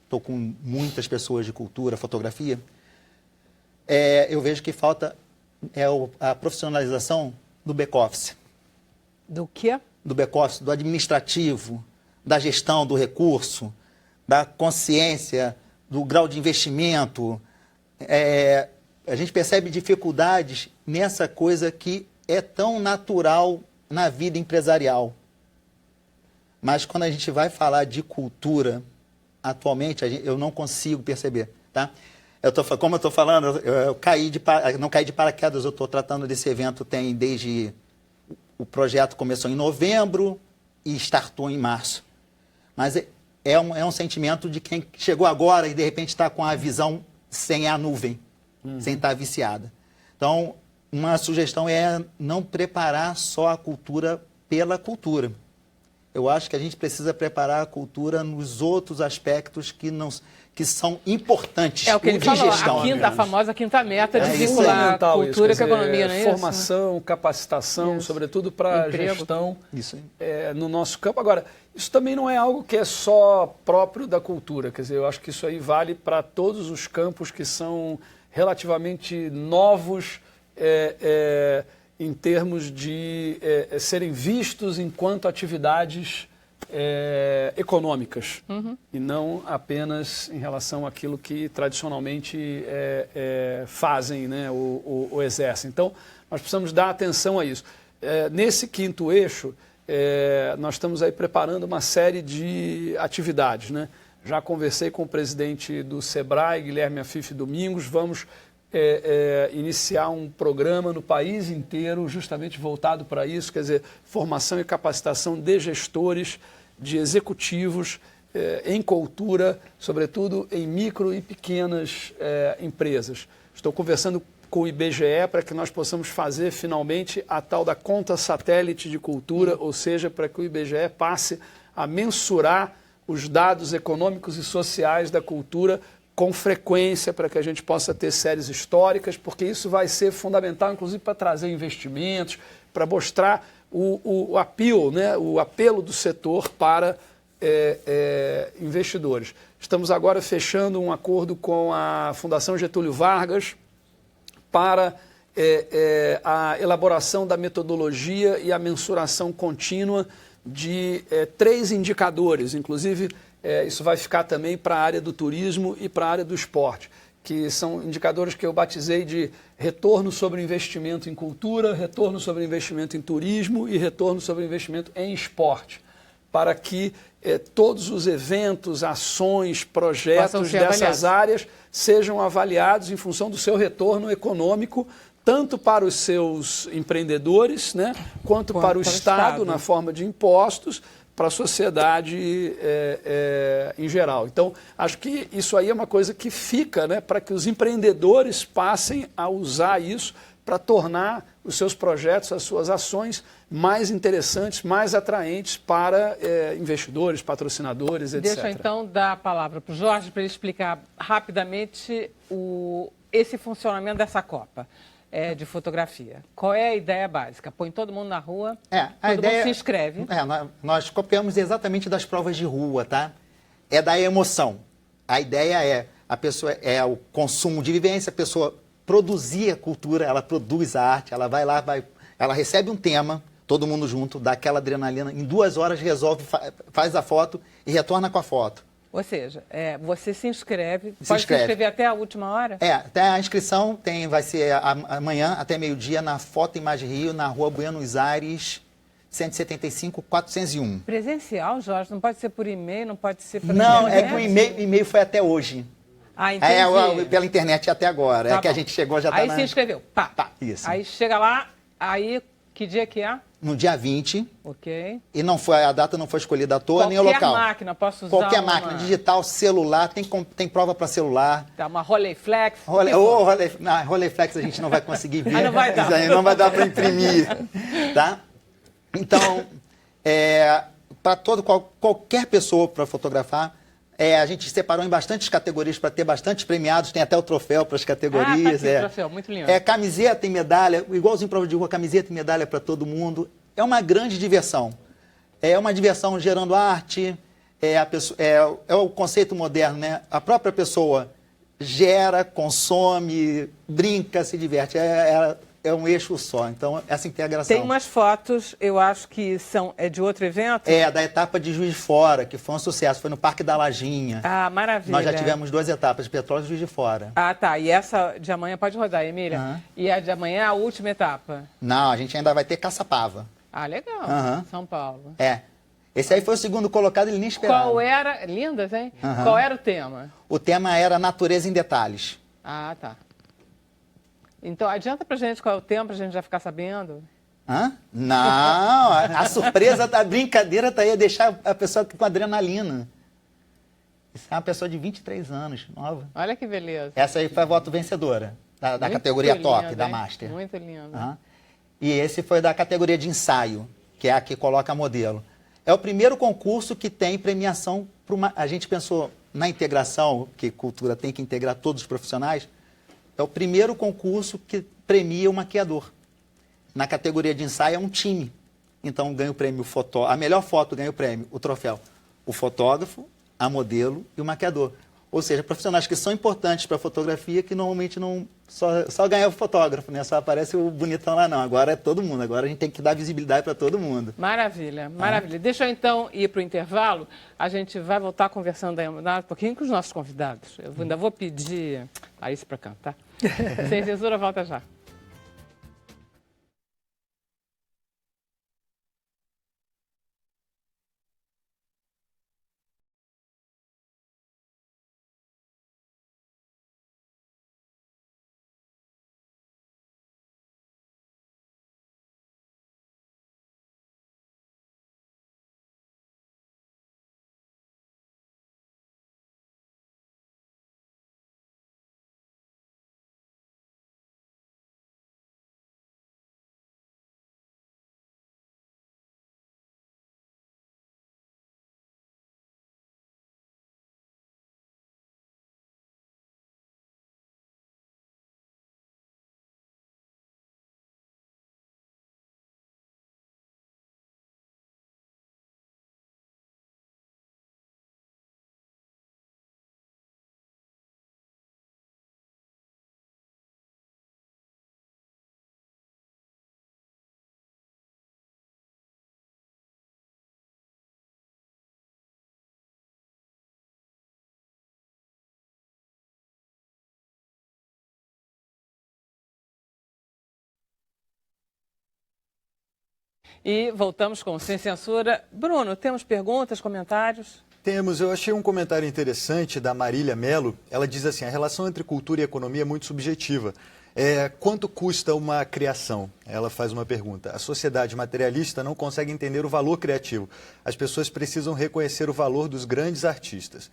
estou com muitas pessoas de cultura, fotografia, eu vejo que falta a profissionalização do back-office. Do quê? Do back-office, do administrativo, da gestão do recurso, da consciência, do grau de investimento. A gente percebe dificuldades nessa coisa que é tão natural na vida empresarial. Mas quando a gente vai falar de cultura, atualmente, eu não consigo perceber, tá? Como eu estou falando, eu não caí de paraquedas, eu estou tratando desse evento desde... O projeto começou em novembro e startou em março. Mas é um sentimento de quem chegou agora e, de repente, está com a visão sem a nuvem, sem estar viciada. Então, uma sugestão é não preparar só a cultura pela cultura. Eu acho que a gente precisa preparar a cultura nos outros aspectos que são importantes. É o que ele falou, gestão, a famosa quinta meta de vincular a cultura isso, com a economia, não é isso? Formação, capacitação, sobretudo para a gestão no nosso campo. Agora, isso também não é algo que é só próprio da cultura. Quer dizer, eu acho que isso aí vale para todos os campos que são relativamente novos em termos de serem vistos enquanto atividades econômicas e não apenas em relação àquilo que tradicionalmente fazem, né, ou exercem. Então, nós precisamos dar atenção a isso. Nesse quinto eixo, nós estamos aí preparando uma série de atividades, né? Já conversei com o presidente do SEBRAE, Guilherme Afife Domingos, vamos iniciar um programa no país inteiro justamente voltado para isso, quer dizer, formação e capacitação de gestores, de executivos em cultura, sobretudo em micro e pequenas empresas. Estou conversando com o IBGE para que nós possamos fazer finalmente a tal da conta satélite de cultura, ou seja, para que o IBGE passe a mensurar os dados econômicos e sociais da cultura com frequência, para que a gente possa ter séries históricas, porque isso vai ser fundamental, inclusive, para trazer investimentos, para mostrar o appeal, né, o apelo do setor para investidores. Estamos agora fechando um acordo com a Fundação Getúlio Vargas para a elaboração da metodologia e a mensuração contínua de 3 indicadores, inclusive isso vai ficar também para a área do turismo e para a área do esporte, que são indicadores que eu batizei de retorno sobre investimento em cultura, retorno sobre investimento em turismo e retorno sobre investimento em esporte, para que todos os eventos, ações, projetos dessas áreas sejam avaliados em função do seu retorno econômico, tanto para os seus empreendedores, né, quanto para o Estado, na forma de impostos, para a sociedade em geral. Então, acho que isso aí é uma coisa que fica, né, para que os empreendedores passem a usar isso para tornar os seus projetos, as suas ações mais interessantes, mais atraentes para investidores, patrocinadores, etc. Deixa eu então dar a palavra para o Jorge para ele explicar rapidamente esse funcionamento dessa Copa de fotografia. Qual é a ideia básica? Põe todo mundo na rua, todo mundo se inscreve. Nós copiamos exatamente das provas de rua, tá? É da emoção. A ideia a pessoa o consumo de vivência, a pessoa produzir a cultura, ela produz a arte, ela vai lá, ela recebe um tema, todo mundo junto, dá aquela adrenalina, em 2 horas resolve, faz a foto e retorna com a foto. Ou seja, você se inscreve, pode se inscrever até a última hora? Até a inscrição vai ser amanhã, até meio-dia, na Foto Imagem Rio, na Rua Buenos Aires, 175, 401. Presencial, Jorge? Não pode ser por e-mail, não pode ser por Não, internet? que o e-mail foi até hoje. Ah, entendi. Pela internet até agora. Tá que a bom. gente chegou, já tá Aí se inscreveu. Isso. Aí chega lá, que dia que é? No dia 20. Ok. E a data não foi escolhida à toa, nem o local. Qualquer máquina, posso usar Qualquer máquina, digital, celular, tem prova para celular. Tá, uma Rolleiflex. Rolleiflex a gente não vai conseguir ver. Não vai dar. Não vai dar para imprimir. Tá? Então, para qualquer pessoa para fotografar, a gente separou em bastantes categorias para ter bastantes premiados, tem até o troféu para as categorias. Tá aqui o troféu, muito lindo. Camiseta e medalha, igualzinho prova de rua, camiseta e medalha para todo mundo. É uma grande diversão. É uma diversão gerando arte, é o conceito moderno, né? A própria pessoa gera, consome, brinca, se diverte. É um eixo só, então essa integração. Tem umas fotos, eu acho que são de outro evento? Da etapa de Juiz de Fora, que foi um sucesso, foi no Parque da Lajinha. Ah, maravilha. Nós já tivemos 2 etapas, de Petrópolis e Juiz de Fora. Ah, tá, e essa de amanhã pode rodar, Emília? E a de amanhã é a última etapa? Não, a gente ainda vai ter Caçapava. Ah, legal, São Paulo. Esse aí foi o segundo colocado, ele nem esperava. Qual era, lindas, hein? Qual era o tema? O tema era Natureza em Detalhes. Ah, tá. Então, adianta pra gente qual é o tema, pra gente já ficar sabendo? Não, a surpresa da brincadeira tá aí, é deixar a pessoa com adrenalina. Isso é uma pessoa de 23 anos, nova. Olha que beleza. Essa aí foi a voto vencedora, da categoria top, da Master. Muito lindo. E esse foi da categoria de ensaio, que é a que coloca modelo. É o primeiro concurso que tem premiação. A gente pensou na integração, que cultura tem que integrar todos os profissionais. É o primeiro concurso que premia o maquiador. Na categoria de ensaio é um time. Então ganha o prêmio a melhor foto ganha o prêmio, o troféu. O fotógrafo, a modelo e o maquiador. Ou seja, profissionais que são importantes para a fotografia que normalmente não só ganha o fotógrafo, né? Só aparece o bonitão lá, não. Agora é todo mundo. Agora a gente tem que dar visibilidade para todo mundo. Maravilha, maravilha. Deixa eu então ir para o intervalo. A gente vai voltar conversando aí um pouquinho com os nossos convidados. Eu ainda vou pedir a isso para cantar. Sem Censura, volta já. E voltamos com Sem Censura. Bruno, temos perguntas, comentários? Temos, eu achei um comentário interessante da Marília Melo. Ela diz assim, a relação entre cultura e economia é muito subjetiva. Quanto custa uma criação? Ela faz uma pergunta. A sociedade materialista não consegue entender o valor criativo. As pessoas precisam reconhecer o valor dos grandes artistas.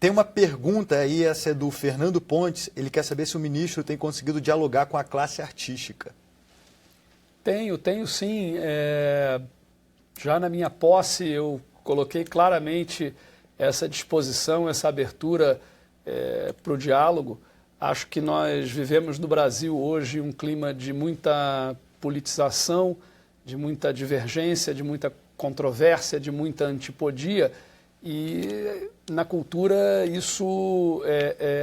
Tem uma pergunta aí, essa é do Fernando Pontes. Ele quer saber se o ministro tem conseguido dialogar com a classe artística. Tenho sim. Já na minha posse eu coloquei claramente essa disposição, essa abertura para o diálogo. Acho que nós vivemos no Brasil hoje um clima de muita politização, de muita divergência, de muita controvérsia, de muita antipodia, e na cultura isso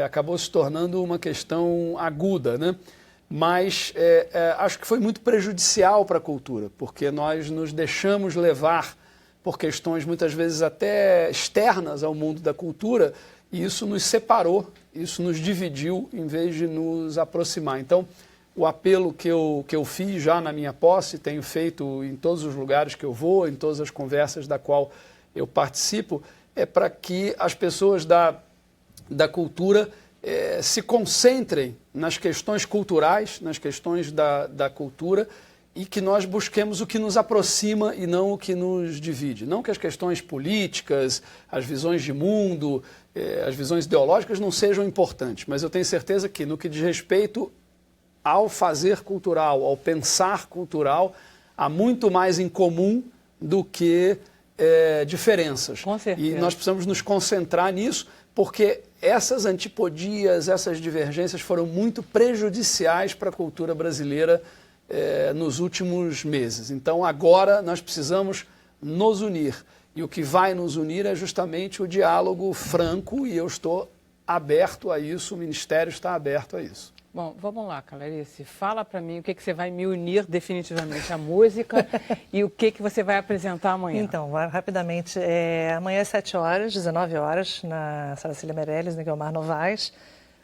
acabou se tornando uma questão aguda, né? Mas acho que foi muito prejudicial para a cultura, porque nós nos deixamos levar por questões muitas vezes até externas ao mundo da cultura, e isso nos separou, isso nos dividiu em vez de nos aproximar. Então, o apelo que eu fiz já na minha posse, tenho feito em todos os lugares que eu vou, em todas as conversas da qual eu participo, é para que as pessoas da cultura se concentrem nas questões culturais, nas questões da cultura, e que nós busquemos o que nos aproxima e não o que nos divide. Não que as questões políticas, as visões de mundo, as visões ideológicas não sejam importantes, mas eu tenho certeza que no que diz respeito ao fazer cultural, ao pensar cultural, há muito mais em comum do que diferenças. Com certeza. E nós precisamos nos concentrar nisso, porque essas antipodias, essas divergências foram muito prejudiciais para a cultura brasileira nos últimos meses. Então, agora nós precisamos nos unir. E o que vai nos unir é justamente o diálogo franco, e eu estou aberto a isso, o Ministério está aberto a isso. Bom, vamos lá, Clarice. Fala para mim o que você vai me unir definitivamente, a música, e o que você vai apresentar amanhã. Então, rapidamente, amanhã às 7 horas, 19 horas, na Sala Cília Meirelles, na Guilmar Novaes,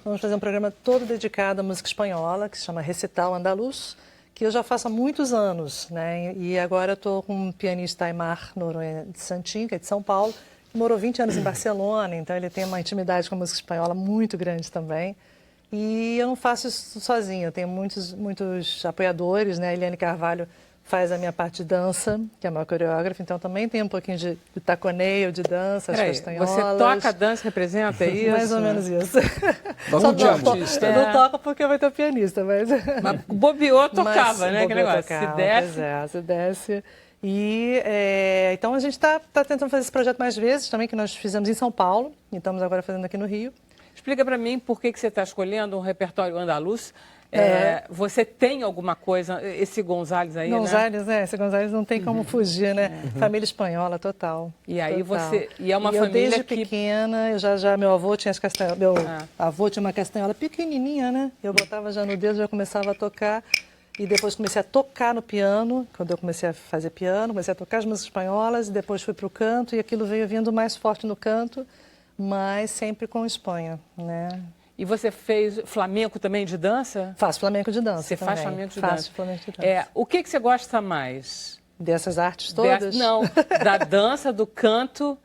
vamos fazer um programa todo dedicado à música espanhola, que se chama Recital Andaluz, que eu já faço há muitos anos, né? E agora estou com um pianista, Aimar Noronha de Santinho, que é de São Paulo, que morou 20 anos em Barcelona, então ele tem uma intimidade com a música espanhola muito grande também. E eu não faço isso sozinha, eu tenho muitos apoiadores, né? A Eliane Carvalho faz a minha parte de dança, que é a minha coreógrafa, então também tem um pouquinho de taconeio, de dança, as castanholas. Você toca, dança, representa isso? Mais ou menos isso. Só de artista. Não toco porque vai ter pianista, mas bobeou, tocava, né? Aquele negócio. Tocava, se desce. Pois se desce. E então a gente está tentando fazer esse projeto mais vezes também, que nós fizemos em São Paulo, e estamos agora fazendo aqui no Rio. Explica para mim por que você está escolhendo um repertório andaluz. Você tem alguma coisa, esse Gonzalez aí, Gonzalez, né? Esse Gonzalez não tem como fugir, né? Família espanhola, total. E aí total. E é uma eu, família desde que... pequena, meu avô tinha as castanholas, meu avô tinha uma castanhola pequenininha, né? Eu botava já no dedo, já começava a tocar. E depois comecei a tocar no piano, quando eu comecei a fazer piano, comecei a tocar as músicas espanholas, e depois fui para o canto, e aquilo veio vindo mais forte no canto, mas sempre com Espanha, né? E você fez flamenco também de dança? Faço flamenco de dança. Você também. faz flamenco de dança? Faço flamenco de dança. O que você gosta mais? Dessas artes todas? Não, da dança, do canto,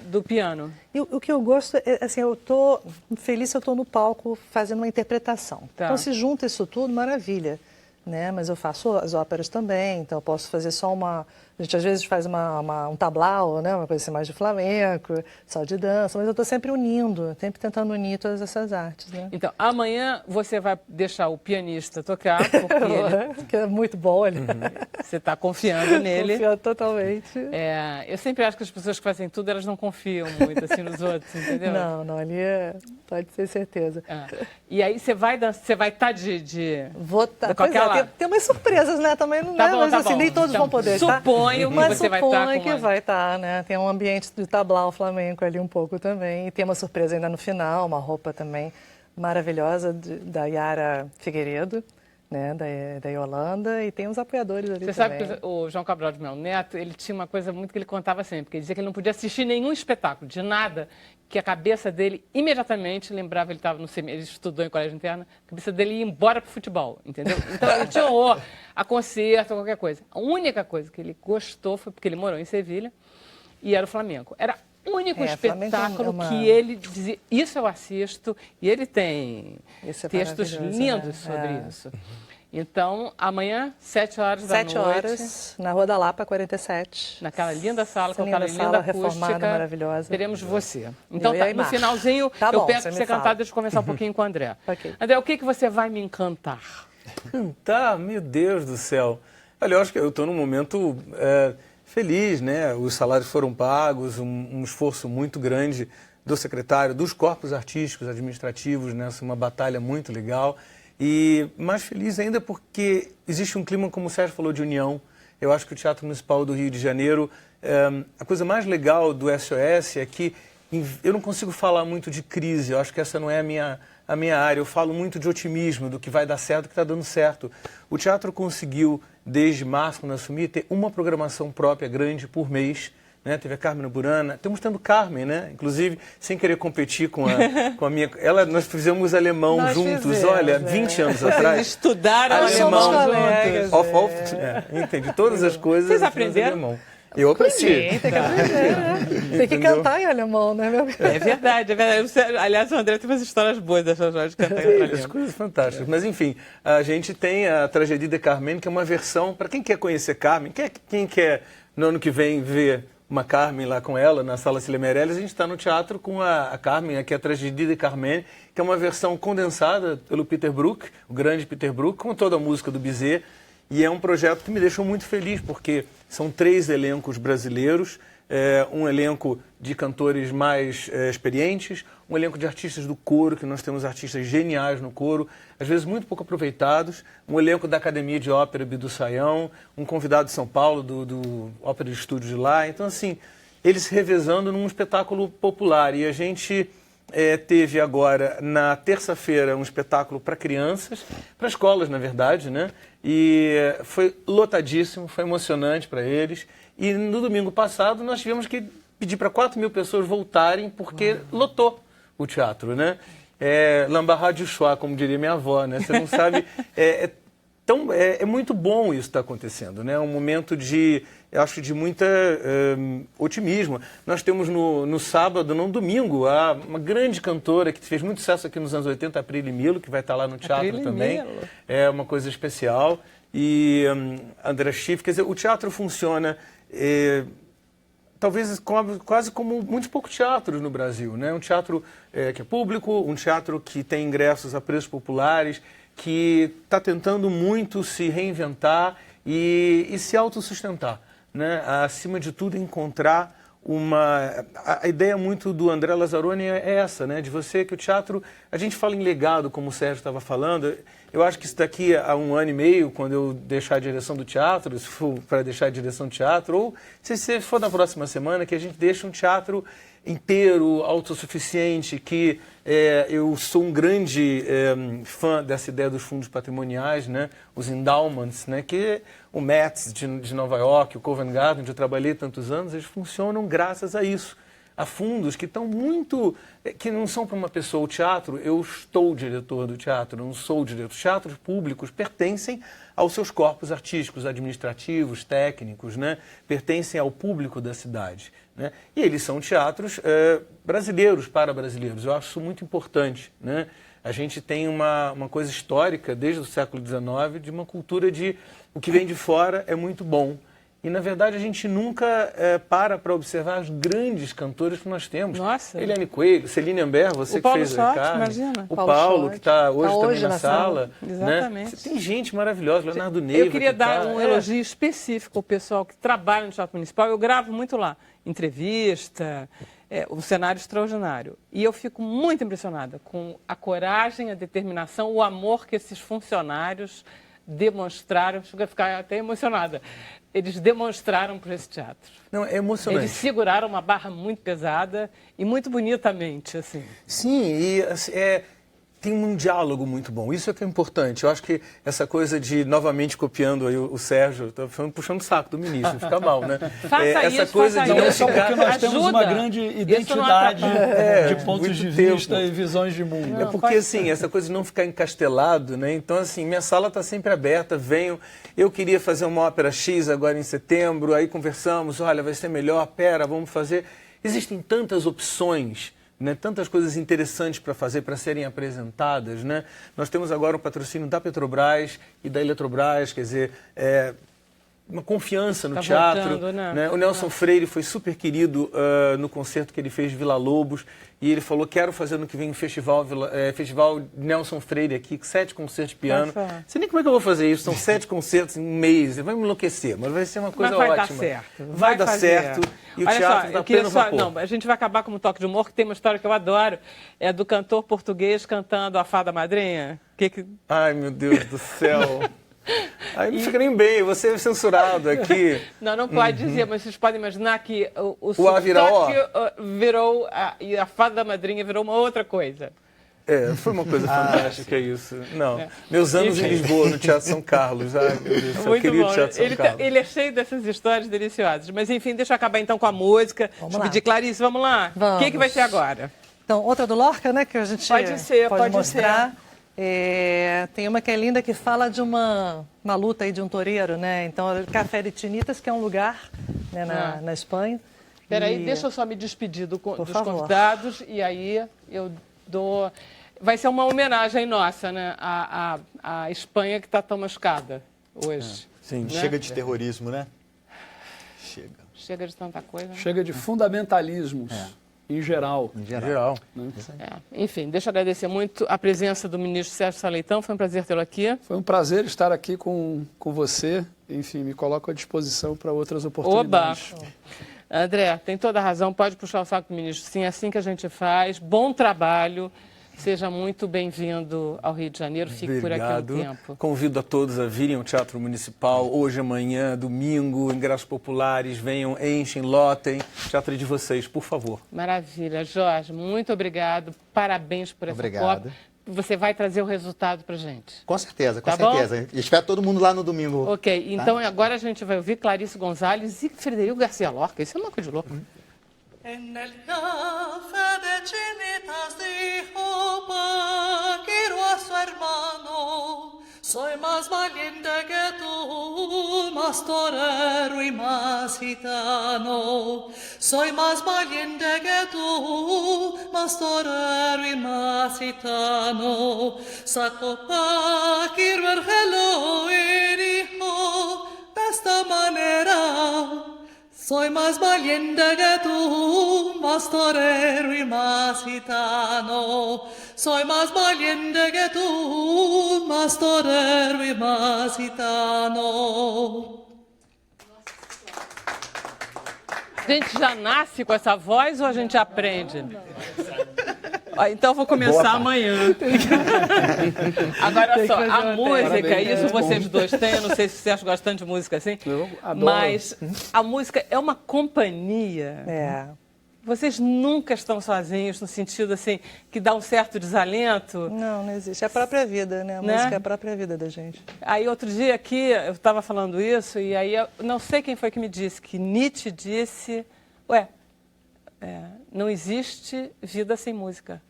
do piano. O que eu gosto é, assim, eu estou feliz se eu estou no palco fazendo uma interpretação. Tá. Então, se junta isso tudo, maravilha. Né? Mas eu faço as óperas também, então eu posso fazer só uma... A gente às vezes faz um tablau, né? Uma coisa assim mais de flamenco, só de dança, mas eu estou sempre unindo, sempre tentando unir todas essas artes. Né? Então, amanhã você vai deixar o pianista tocar, porque ele... que é muito bom ele. Você está confiando nele. Confio totalmente. Eu sempre acho que as pessoas que fazem tudo, elas não confiam muito assim nos outros, entendeu? Não, ali pode ter certeza. E aí você vai estar de... Vou estar. Com aquela... Tem umas surpresas, né? Também não tá é, bom, mas tá assim, bom. nem todos então, vão poder estar. Suponho que Mas você vai estar com... que vai estar, né? Tem um ambiente de tablau flamenco ali um pouco também. E tem uma surpresa ainda no final, uma roupa também maravilhosa da Yara Figueiredo, né? Da Yolanda. E tem uns apoiadores ali Você também. sabe que o João Cabral de Melo Neto, ele tinha uma coisa muito que ele contava sempre, que ele dizia que ele não podia assistir nenhum espetáculo, de nada, que a cabeça dele imediatamente lembrava, ele estava no ele estudou em colégio interno, a cabeça dele ia embora para o futebol, entendeu? Então ele tinha horror a concerto, qualquer coisa. A única coisa que ele gostou foi porque ele morou em Sevilha e era o Flamengo. Era o único espetáculo que ele dizia, isso eu assisto, e ele tem textos lindos sobre isso. Então, amanhã, 7 horas da 7 noite. horas, na Rua da Lapa, 47. Naquela linda sala, Essa com aquela linda linda sala acústica. reformada, maravilhosa. Teremos você. Então, Eu e tá, a no Aymar. finalzinho, Tá eu bom, peço você para me você fala. cantar, deixa eu conversar um pouquinho com o André. Ok. André, o que você vai me encantar? Cantar, meu Deus do céu. Olha, eu acho que eu estou num momento feliz, né? Os salários foram pagos, um esforço muito grande do secretário, dos corpos artísticos, administrativos, nessa uma batalha muito legal. E mais feliz ainda porque existe um clima, como o Sérgio falou, de união. Eu acho que o Teatro Municipal do Rio de Janeiro, a coisa mais legal do SOS é que eu não consigo falar muito de crise, eu acho que essa não é a minha área. Eu falo muito de otimismo, do que vai dar certo, do que está dando certo. O teatro conseguiu, desde março, quando eu assumi, ter uma programação própria grande por mês. Né? Teve a Carmen Burana, estamos tendo Carmen, né? Inclusive, sem querer competir com a minha... Nós fizemos alemão Nós juntos, fizemos, olha, 20 anos atrás. Vocês estudaram Alemão alemão somos juntos. colegas, Entendi, todas as coisas. Vocês nós aprenderam? alemão. Eu aprendi. Sim, tem que aprender, né? Tem que cantar em alemão, né, meu? É verdade, é verdade. Aliás, o André tem umas histórias boas dessas histórias de cantar em As alemão. coisas fantásticas. Mas, enfim, a gente tem a Tragédia de Carmen, que é uma versão, para quem quer conhecer Carmen, quem quer no ano que vem ver uma Carmen lá com ela, na Sala Cília Meirelles, a gente está no teatro com a Carmen, aqui a Tragédia de Carmen, que é uma versão condensada pelo Peter Brook, o grande Peter Brook, com toda a música do Bizet. E é um projeto que me deixou muito feliz, porque são 3 elencos brasileiros, um elenco de cantores mais experientes, um elenco de artistas do coro, que nós temos artistas geniais no coro, às vezes muito pouco aproveitados, um elenco da Academia de Ópera Bidu Sayão, um convidado de São Paulo, do Ópera de Estúdio de lá. Então, assim, eles se revezando num espetáculo popular. E a gente teve agora, na terça-feira, um espetáculo para crianças, para escolas, na verdade, né? E foi lotadíssimo, foi emocionante para eles. E no domingo passado nós tivemos que pedir para 4.000 pessoas voltarem porque lotou o teatro, né? L'embarras du choix, como diria minha avó, né? Você não sabe... É muito bom isso estar acontecendo, né? É um momento eu acho, de muita otimismo. Nós temos no sábado, no domingo, uma grande cantora que fez muito sucesso aqui nos anos 80, Aprília Milo, que vai estar lá no teatro Aprília também. Milo. É uma coisa especial. E André Schiff, quer dizer, o teatro funciona... talvez quase como muitos poucos teatros no Brasil, né? Um teatro que é público, um teatro que tem ingressos a preços populares, que está tentando muito se reinventar e se autossustentar, né? Acima de tudo, encontrar a ideia muito do André Lazzaroni é essa, né? De você, que o teatro... A gente fala em legado, como o Sérgio estava falando. Eu acho que isso daqui a 1 ano e meio, quando eu deixar a direção do teatro, se for para deixar a direção do teatro, ou se for na próxima semana, que a gente deixe um teatro inteiro, autossuficiente, que eu sou um grande fã dessa ideia dos fundos patrimoniais, né? Os endowments, né? Que o Metz de Nova York, o Covent Garden, onde eu trabalhei tantos anos, eles funcionam graças a isso. Há fundos que estão muito... que não são para uma pessoa. O teatro, eu estou diretor do teatro, não sou diretor. Os teatros públicos pertencem aos seus corpos artísticos, administrativos, técnicos, né? Pertencem ao público da cidade, né? E eles são teatros brasileiros para brasileiros. Eu acho isso muito importante, né? A gente tem uma coisa histórica, desde o século XIX, de uma cultura de o que vem de fora é muito bom. E, na verdade, a gente nunca para observar as grandes cantoras que nós temos. Nossa. Eliane Coelho, Celine Ambert, você O que Paulo fez Schott, a Carmen. imagina. O Paulo Paulo, Schott. que está hoje Tá também hoje na na sala. Exatamente. Né? Tem gente maravilhosa, Leonardo Neiva. Eu queria que dar tá- um elogio específico ao pessoal que trabalha no Teatro Municipal. Eu gravo muito lá, entrevista, um cenário extraordinário. E eu fico muito impressionada com a coragem, a determinação, o amor que esses funcionários demonstraram. Chego a ficar até emocionada. Eles demonstraram para esse teatro. Não, é emocionante. Eles seguraram uma barra muito pesada e muito bonitamente, assim. Sim, e assim, tem um diálogo muito bom. Isso é que é importante. Eu acho que essa coisa de, novamente copiando aí o Sérgio, tá puxando o saco do ministro, fica mal, né? Faça essa isso, coisa faça de isso. não Só porque ficar... nós temos uma Ajuda. grande Isso não identidade atrapalha. de pontos de muito tempo. vista e visões de mundo. É porque, assim, essa coisa de não ficar encastelado, né? Então, assim, minha sala está sempre aberta, venham. Eu queria fazer uma ópera X agora em setembro, aí conversamos, olha, vai ser melhor, pera, vamos fazer. Existem tantas opções né? Tantas coisas interessantes para fazer, para serem apresentadas, né? Nós temos agora um patrocínio da Petrobras e da Eletrobras, quer dizer, uma confiança no Tá teatro. voltando, né? Né? O Nelson Freire foi super querido no concerto que ele fez de Vila Lobos, e ele falou, quero fazer no que vem um festival Nelson Freire aqui, 7 concertos de piano. Pode falar. Não sei nem como é que eu vou fazer isso, são 7 concertos em um mês, vai me enlouquecer, mas vai ser uma coisa Mas vai ótima. dar certo. Vai dar fazer. certo, e o Olha teatro só, está eu queria pleno só, vapor. não, a gente vai acabar com um toque de humor, que tem uma história que eu adoro, é do cantor português cantando a Fada Madrinha. Ai, meu Deus do céu. Aí não fica nem bem, você é censurado aqui. Não pode dizer, mas vocês podem imaginar que o A vira O? sotaque virou, e a Fada Madrinha virou uma outra coisa. Foi uma coisa fantástica isso. Não, meus anos em Lisboa, no Teatro São Carlos. Ai, meu Deus do céu, Muito querido bom. Teatro São Carlos. Ele é cheio dessas histórias deliciosas. Mas enfim, deixa eu acabar então com a música. Deixa eu lá. pedir, Clarice, vamos lá? Vamos. O que vai ser agora? Então, outra do Lorca, né, que a gente Pode ser, pode mostrar. Tem uma que é linda que fala de uma luta aí de um toureiro, né? Então, Café de Tinitas, que é um lugar, né, na Espanha. Peraí, deixa eu só me despedir dos favor. convidados e aí eu dou... Vai ser uma homenagem nossa, né? À Espanha que está tão machucada hoje. Sim, Né? Chega de terrorismo, né? Chega de tanta coisa. Chega de fundamentalismos, em geral. Em geral. geral. Enfim, deixa eu agradecer muito a presença do ministro Sérgio Saleitão. Foi um prazer tê-lo aqui. Foi um prazer estar aqui com você. Enfim, me coloco à disposição para outras oportunidades. Oba! André, tem toda a razão. Pode puxar o saco do ministro. Sim, é assim que a gente faz. Bom trabalho. Seja muito bem-vindo ao Rio de Janeiro. Fique por aqui um tempo. Convido a todos a virem ao Teatro Municipal hoje, amanhã, domingo, ingressos populares, venham, enchem, lotem. Teatro é de vocês, por favor. Maravilha. Jorge, muito obrigado. Parabéns por essa Obrigado. Copa. Você vai trazer o resultado pra gente. Com certeza, com Tá bom? certeza. E espero todo mundo lá no domingo. Ok, então agora a gente vai ouvir Clarice Gonzalez e Frederico Garcia Lorca. Isso é uma coisa de louco. En el café de Chinitas dijo Paquiro a su hermano, soy más valiente que tú, más torero y más gitano. Soy más valiente que tú, más torero y más gitano. Sacó Paquiro el reloj y dijo de esta manera: soy más valiente que tú, más torero y más gitano. Soy más valiente que tú, más torero y más gitano. A gente já nasce com essa voz ou a gente aprende? Ó, então eu vou começar amanhã. Agora Tem que só, fazer a uma música, Parabéns, isso muito vocês dois têm, eu não sei se vocês gostam tanto de música assim, Eu adoro. mas a música é uma companhia. Vocês nunca estão sozinhos, no sentido assim, que dá um certo desalento. Não existe. É a própria vida, né? A Né? música é a própria vida da gente. Aí outro dia aqui, eu estava falando isso, e aí eu não sei quem foi que me disse, que Nietzsche disse, não existe vida sem música.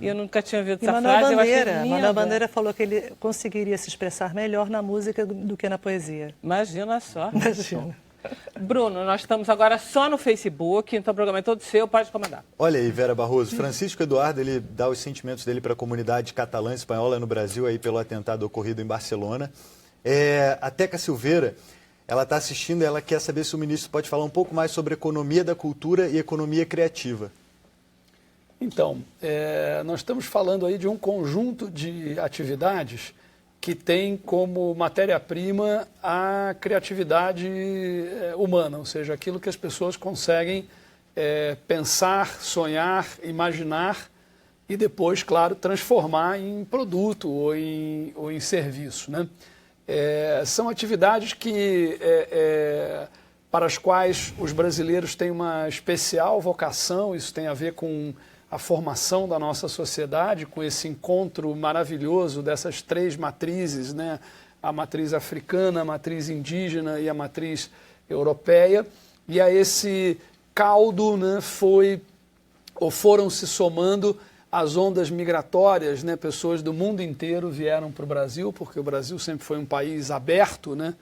E eu nunca tinha ouvido E essa Manuel frase, eu achei Bandeira. linda. Manuel Bandeira falou que ele conseguiria se expressar melhor na música do que na poesia. Imagina só. Imagina. Bruno, nós estamos agora só no Facebook, então o programa é todo seu, pode comandar. Olha aí, Vera Barroso, Francisco Eduardo, ele dá os sentimentos dele para a comunidade catalã e espanhola no Brasil aí pelo atentado ocorrido em Barcelona. A Teca Silveira, ela está assistindo e ela quer saber se o ministro pode falar um pouco mais sobre economia da cultura e economia criativa. Então, nós estamos falando aí de um conjunto de atividades que tem como matéria-prima a criatividade humana, ou seja, aquilo que as pessoas conseguem pensar, sonhar, imaginar e depois, claro, transformar em produto ou em serviço, né? São atividades que, para as quais os brasileiros têm uma especial vocação, isso tem a ver com a formação da nossa sociedade, com esse encontro maravilhoso dessas três matrizes, né? A matriz africana, a matriz indígena e a matriz europeia. E a esse caldo, né, foram se somando as ondas migratórias, né? Pessoas do mundo inteiro vieram para o Brasil, porque o Brasil sempre foi um país aberto, né,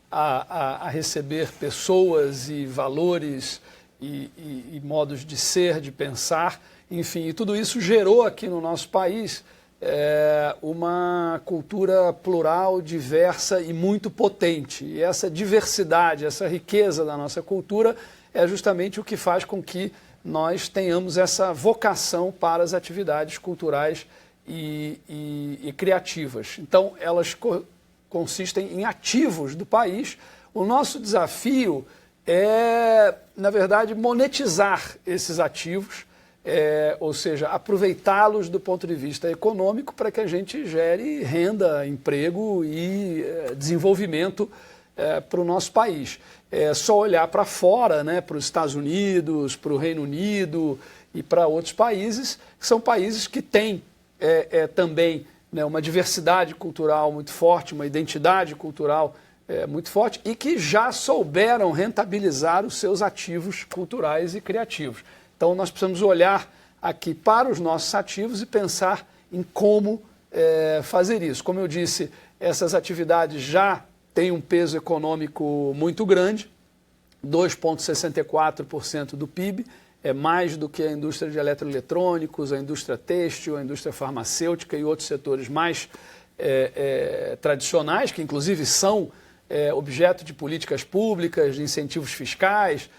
a receber pessoas e valores e modos de ser, de pensar, enfim, e tudo isso gerou aqui no nosso país uma cultura plural, diversa e muito potente. E essa diversidade, essa riqueza da nossa cultura é justamente o que faz com que nós tenhamos essa vocação para as atividades culturais e criativas. Então, elas consistem em ativos do país. O nosso desafio é, na verdade, monetizar esses ativos, ou seja, aproveitá-los do ponto de vista econômico para que a gente gere renda, emprego e desenvolvimento para o nosso país. É só olhar para fora, né, para os Estados Unidos, para o Reino Unido e para outros países, que são países que têm também, né, uma diversidade cultural muito forte, uma identidade cultural muito forte e que já souberam rentabilizar os seus ativos culturais e criativos. Então, nós precisamos olhar aqui para os nossos ativos e pensar em como fazer isso. Como eu disse, essas atividades já têm um peso econômico muito grande, 2,64% do PIB, é mais do que a indústria de eletroeletrônicos, a indústria têxtil, a indústria farmacêutica e outros setores mais tradicionais, que inclusive são objeto de políticas públicas, de incentivos fiscais,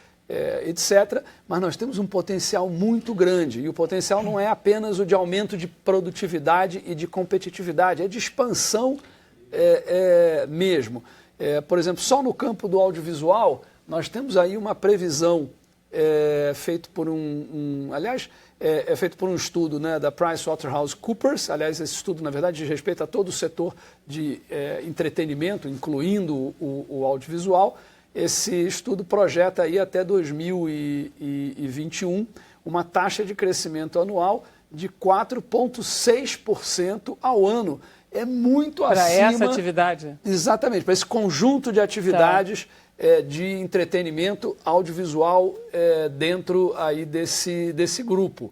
etc. Mas nós temos um potencial muito grande, e o potencial não é apenas o de aumento de produtividade e de competitividade, é de expansão mesmo. Por exemplo, só no campo do audiovisual, nós temos aí uma previsão feito por feito por um estudo, né, da PricewaterhouseCoopers. Aliás, esse estudo, na verdade, diz respeito a todo o setor de entretenimento, incluindo o audiovisual. Esse estudo projeta aí até 2021 uma taxa de crescimento anual de 4,6% ao ano. É muito acima... Para essa atividade? Exatamente, para esse conjunto de atividades de entretenimento audiovisual dentro aí desse grupo.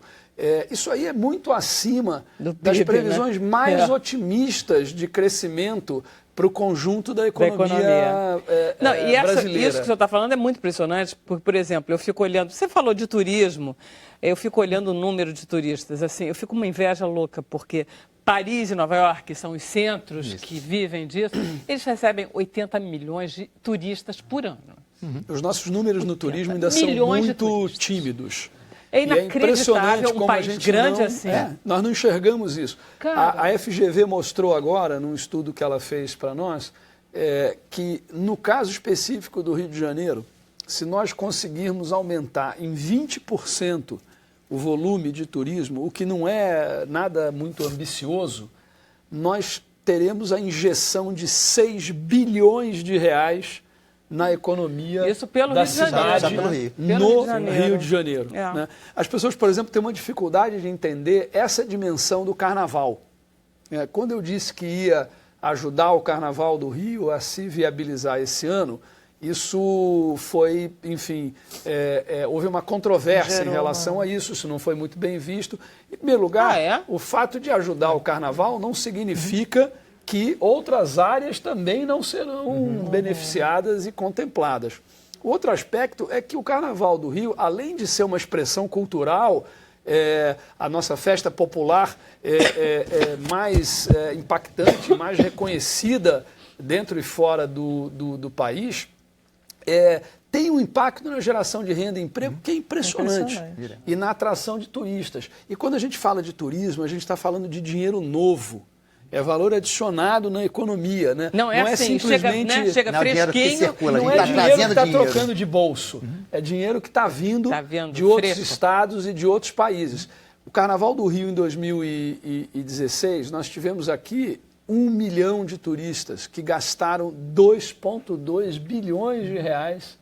Isso aí é muito acima das previsões, né, mais otimistas de crescimento para o conjunto da economia brasileira. Isso que o senhor está falando é muito impressionante, porque, por exemplo, eu fico olhando, você falou de turismo, eu fico olhando o número de turistas, assim, eu fico com uma inveja louca, porque Paris e Nova York são os centros que vivem disso, eles recebem 80 milhões de turistas por ano. Os nossos números no turismo ainda são muito tímidos. É inacreditável um país grande assim. Nós não enxergamos isso. A FGV mostrou agora, num estudo que ela fez para nós, que no caso específico do Rio de Janeiro, se nós conseguirmos aumentar em 20% o volume de turismo, o que não é nada muito ambicioso, nós teremos a injeção de 6 bilhões de reais na economia da cidade no Rio de Janeiro. Né? As pessoas, por exemplo, têm uma dificuldade de entender essa dimensão do carnaval. Quando eu disse que ia ajudar o Carnaval do Rio a se viabilizar esse ano, isso foi, enfim, houve uma controvérsia em relação a isso não foi muito bem visto. Em primeiro lugar, o fato de ajudar o Carnaval não significa que outras áreas também não serão beneficiadas e contempladas. O outro aspecto é que o Carnaval do Rio, além de ser uma expressão cultural, a nossa festa popular mais impactante, mais reconhecida dentro e fora do país, tem um impacto na geração de renda e emprego que é impressionante. E na atração de turistas. E quando a gente fala de turismo, a gente está falando de dinheiro novo. É valor adicionado na economia, né? Não é assim, simplesmente... chega fresquinho, não é dinheiro que está trocando de bolso. É dinheiro que está vindo de outros estados e de outros países. O Carnaval do Rio, em 2016, nós tivemos aqui 1 milhão de turistas que gastaram 2,2 bilhões de reais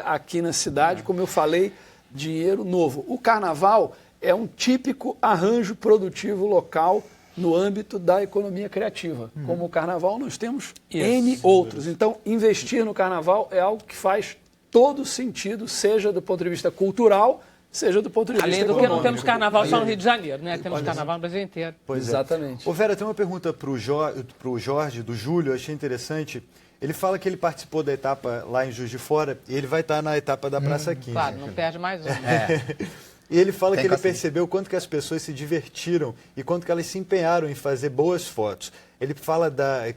aqui na cidade. Como eu falei, dinheiro novo. O Carnaval é um típico arranjo produtivo local no âmbito da economia criativa. Como o Carnaval, nós temos N outros. Então, investir no Carnaval é algo que faz todo sentido, seja do ponto de vista cultural, seja do ponto de vista econômico. Além do que não temos Carnaval só no Rio de Janeiro, né? Temos Carnaval no Brasil inteiro. Pois exatamente. Ô Vera, tem uma pergunta para o Jorge, do Júlio, eu achei interessante. Ele fala que ele participou da etapa lá em Juiz de Fora e ele vai estar na etapa da Praça 15. Claro, não perde mais um. E ele fala Tem que ele consciência. percebeu quanto que as pessoas se divertiram e quanto que elas se empenharam em fazer boas fotos. Ele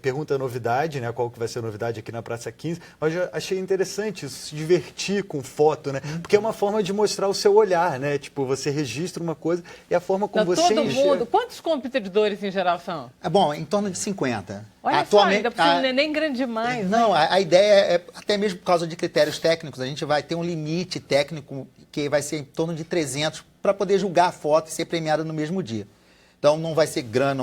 pergunta a novidade, né, qual que vai ser a novidade aqui na Praça 15, mas eu achei interessante isso, se divertir com foto, né? Porque é uma forma de mostrar o seu olhar, né? Tipo, você registra uma coisa e a forma como Não, você todo enxerga. mundo. Quantos competidores em geral são? Bom, em torno de 50. Olha só, ainda por cima, não é nem grande demais. Não, a ideia é, até mesmo por causa de critérios técnicos, a gente vai ter um limite técnico que vai ser em torno de 300 para poder julgar a foto e ser premiada no mesmo dia. Então não vai ser grande,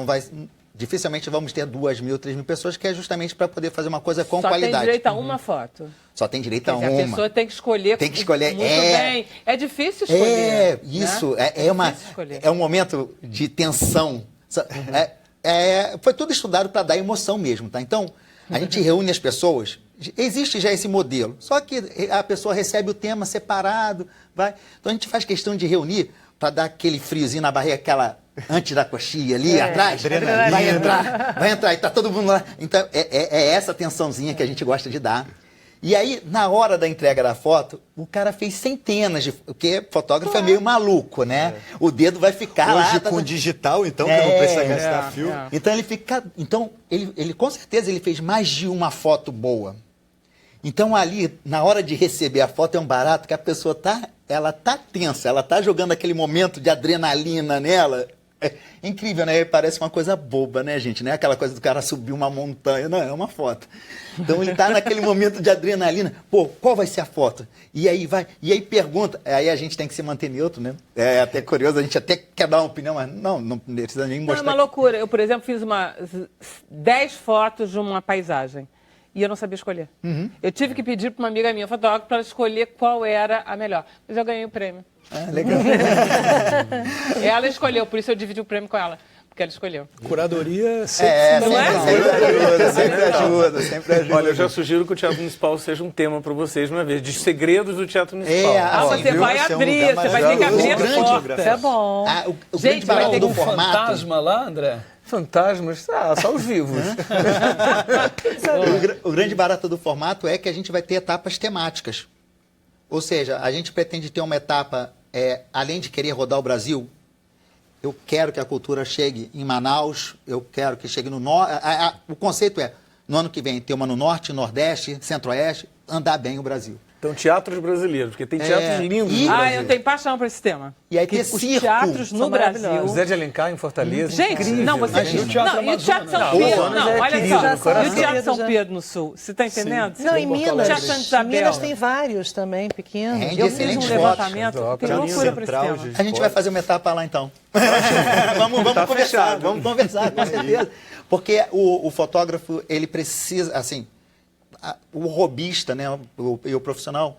dificilmente vamos ter 2.000, 3.000 pessoas, que é justamente para poder fazer uma coisa com Só qualidade. tem direito a uma foto. Só tem direito Quer a dizer, uma. a pessoa tem que escolher. Tem que escolher. Muito bem. É difícil escolher. É, isso. Né? Difícil escolher. É um momento de tensão. Foi tudo estudado para dar emoção mesmo, tá? Então, a gente reúne as pessoas. Existe já esse modelo. Só que a pessoa recebe o tema separado, vai. Então, a gente faz questão de reunir para dar aquele friozinho na barriga, aquela antes da coxinha ali atrás. Vai entrar e tá todo mundo lá. Então, é essa tensãozinha que a gente gosta de dar. E aí, na hora da entrega da foto, o cara fez centenas de... Porque fotógrafo é meio maluco, né? O dedo vai ficar lá... Hoje com digital, então, que não precisa gastar fio. Então, ele fica... Então, ele com certeza, ele fez mais de uma foto boa. Então, ali, na hora de receber a foto, é um barato que a pessoa ela tá tensa, ela tá jogando aquele momento de adrenalina nela. É incrível, né? Parece uma coisa boba, né, gente? Não é aquela coisa do cara subir uma montanha. Não, é uma foto. Então, ele tá naquele momento de adrenalina. Pô, qual vai ser a foto? E aí pergunta. Aí a gente tem que se manter neutro, né? É até curioso, a gente até quer dar uma opinião, mas não precisa nem Não, mostrar. é uma loucura. Eu, por exemplo, fiz 10 fotos de uma paisagem. E eu não sabia escolher. Eu tive que pedir para uma amiga minha, fotógrafa, para ela escolher qual era a melhor. Mas eu ganhei o prêmio. Ah, legal. Ela escolheu, por isso eu dividi o prêmio com ela. Porque ela escolheu. Curadoria sempre sempre ajuda. Olha, eu já sugiro que o Teatro Municipal seja um tema para vocês uma vez, de segredos do Teatro Municipal. Você vai abrir, você vai ter que abrir as portas. Isso é bom. O Gente, grande vai barato ter do um formato... fantasma lá, André? Fantasmas, só os vivos. O grande barato do formato é que a gente vai ter etapas temáticas. Ou seja, a gente pretende ter uma etapa, além de querer rodar o Brasil, eu quero que a cultura chegue em Manaus, eu quero que chegue no Norte. O conceito é, no ano que vem, ter uma no Norte, Nordeste, Centro-Oeste, andar bem o Brasil. Então, teatros brasileiros, porque tem teatros lindos no Ah, Brasil. eu tenho paixão por esse tema. E aí ter Os circo. teatros no São Brasil. maravilhosos. Zé de Alencar, em Fortaleza. Gente, incrível. não, você. E o Teatro Não, e o Teatro São Amazonas? Pedro. Amazonas Não, é olha querido só. no coração. E o Teatro São Já. Pedro no Sul? Você está entendendo? Não, em Porto Minas. Alegre. Teatro Santa Em Minas Isabel. tem vários também, pequenos. Rende Eu fiz um excelentes levantamento. fotos. Tem Teatro loucura para esse Central, tema. A gente vai fazer uma etapa lá, então. vamos Tá conversar, fechado. vamos conversar, com certeza. Porque o fotógrafo, ele precisa, assim, o hobbyista, né, o profissional,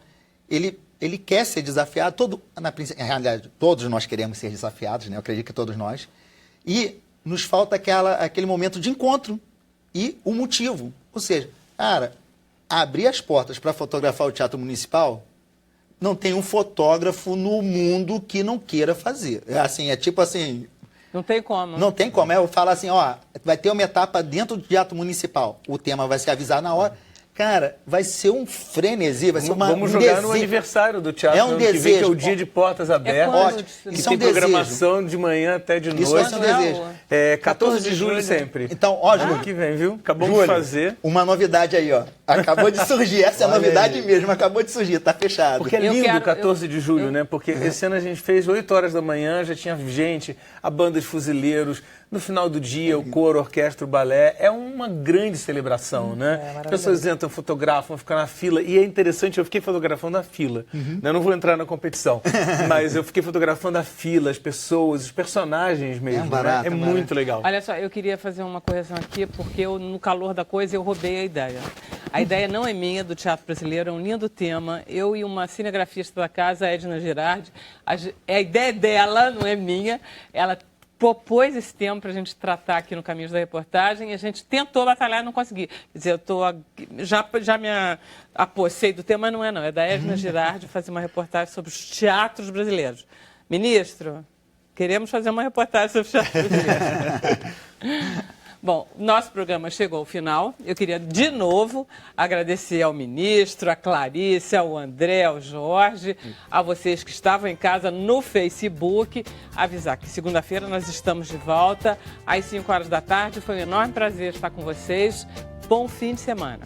ele quer ser desafiado. Na realidade, todos nós queremos ser desafiados, né? Eu acredito que todos nós. E nos falta aquele momento de encontro e o motivo. Ou seja, cara, abrir as portas para fotografar o Teatro Municipal, não tem um fotógrafo no mundo que não queira fazer. É tipo assim... Não tem como. Não tem como. Eu falo assim, ó, vai ter uma etapa dentro do Teatro Municipal. O tema vai ser avisado na hora. Cara, vai ser um frenesi, vai ser Vamos um jogar desejo. no aniversário do teatro, É um ano que vem, que é desejo. o dia de portas abertas. quando? E Isso é tem um desejo. programação de manhã até de noite. Isso vai ser um desejo. 14 de julho sempre. Então, ó, Ano Júlio, que vem, viu? Acabamos Júlio, de fazer. uma novidade aí, ó. Acabou de surgir. Essa é a Olha novidade aí. mesmo. Acabou de surgir. Tá fechado. Porque é Eu lindo quero- o 14 de julho, né? Porque esse ano a gente fez 8 horas da manhã, já tinha gente, a banda de fuzileiros. No final do dia, o coro, a orquestra, o balé. É uma grande celebração, né? As pessoas entram, fotografam, ficam na fila. E é interessante, eu fiquei fotografando a fila. Né? Eu não vou entrar na competição, mas eu fiquei fotografando a fila, as pessoas, os personagens mesmo. barato, né? É é barato. muito legal. Olha só, eu queria fazer uma correção aqui, porque eu, no calor da coisa, eu roubei a ideia. A ideia não é minha, do Teatro Brasileiro, é um lindo tema. Eu e uma cinegrafista da casa, a Edna Girardi, a ideia é dela, não é minha. Ela propôs esse tema para a gente tratar aqui no Caminhos da Reportagem e a gente tentou batalhar e não consegui. Quer dizer, já me apossei do tema, mas não é não. É da Edna Girardi fazer uma reportagem sobre os teatros brasileiros. Ministro, queremos fazer uma reportagem sobre os teatros brasileiros. Bom, nosso programa chegou ao final. Eu queria, de novo, agradecer ao ministro, a Clarice, ao André, ao Jorge, a vocês que estavam em casa no Facebook. Avisar que segunda-feira nós estamos de volta, às 5 horas da tarde. Foi um enorme prazer estar com vocês. Bom fim de semana.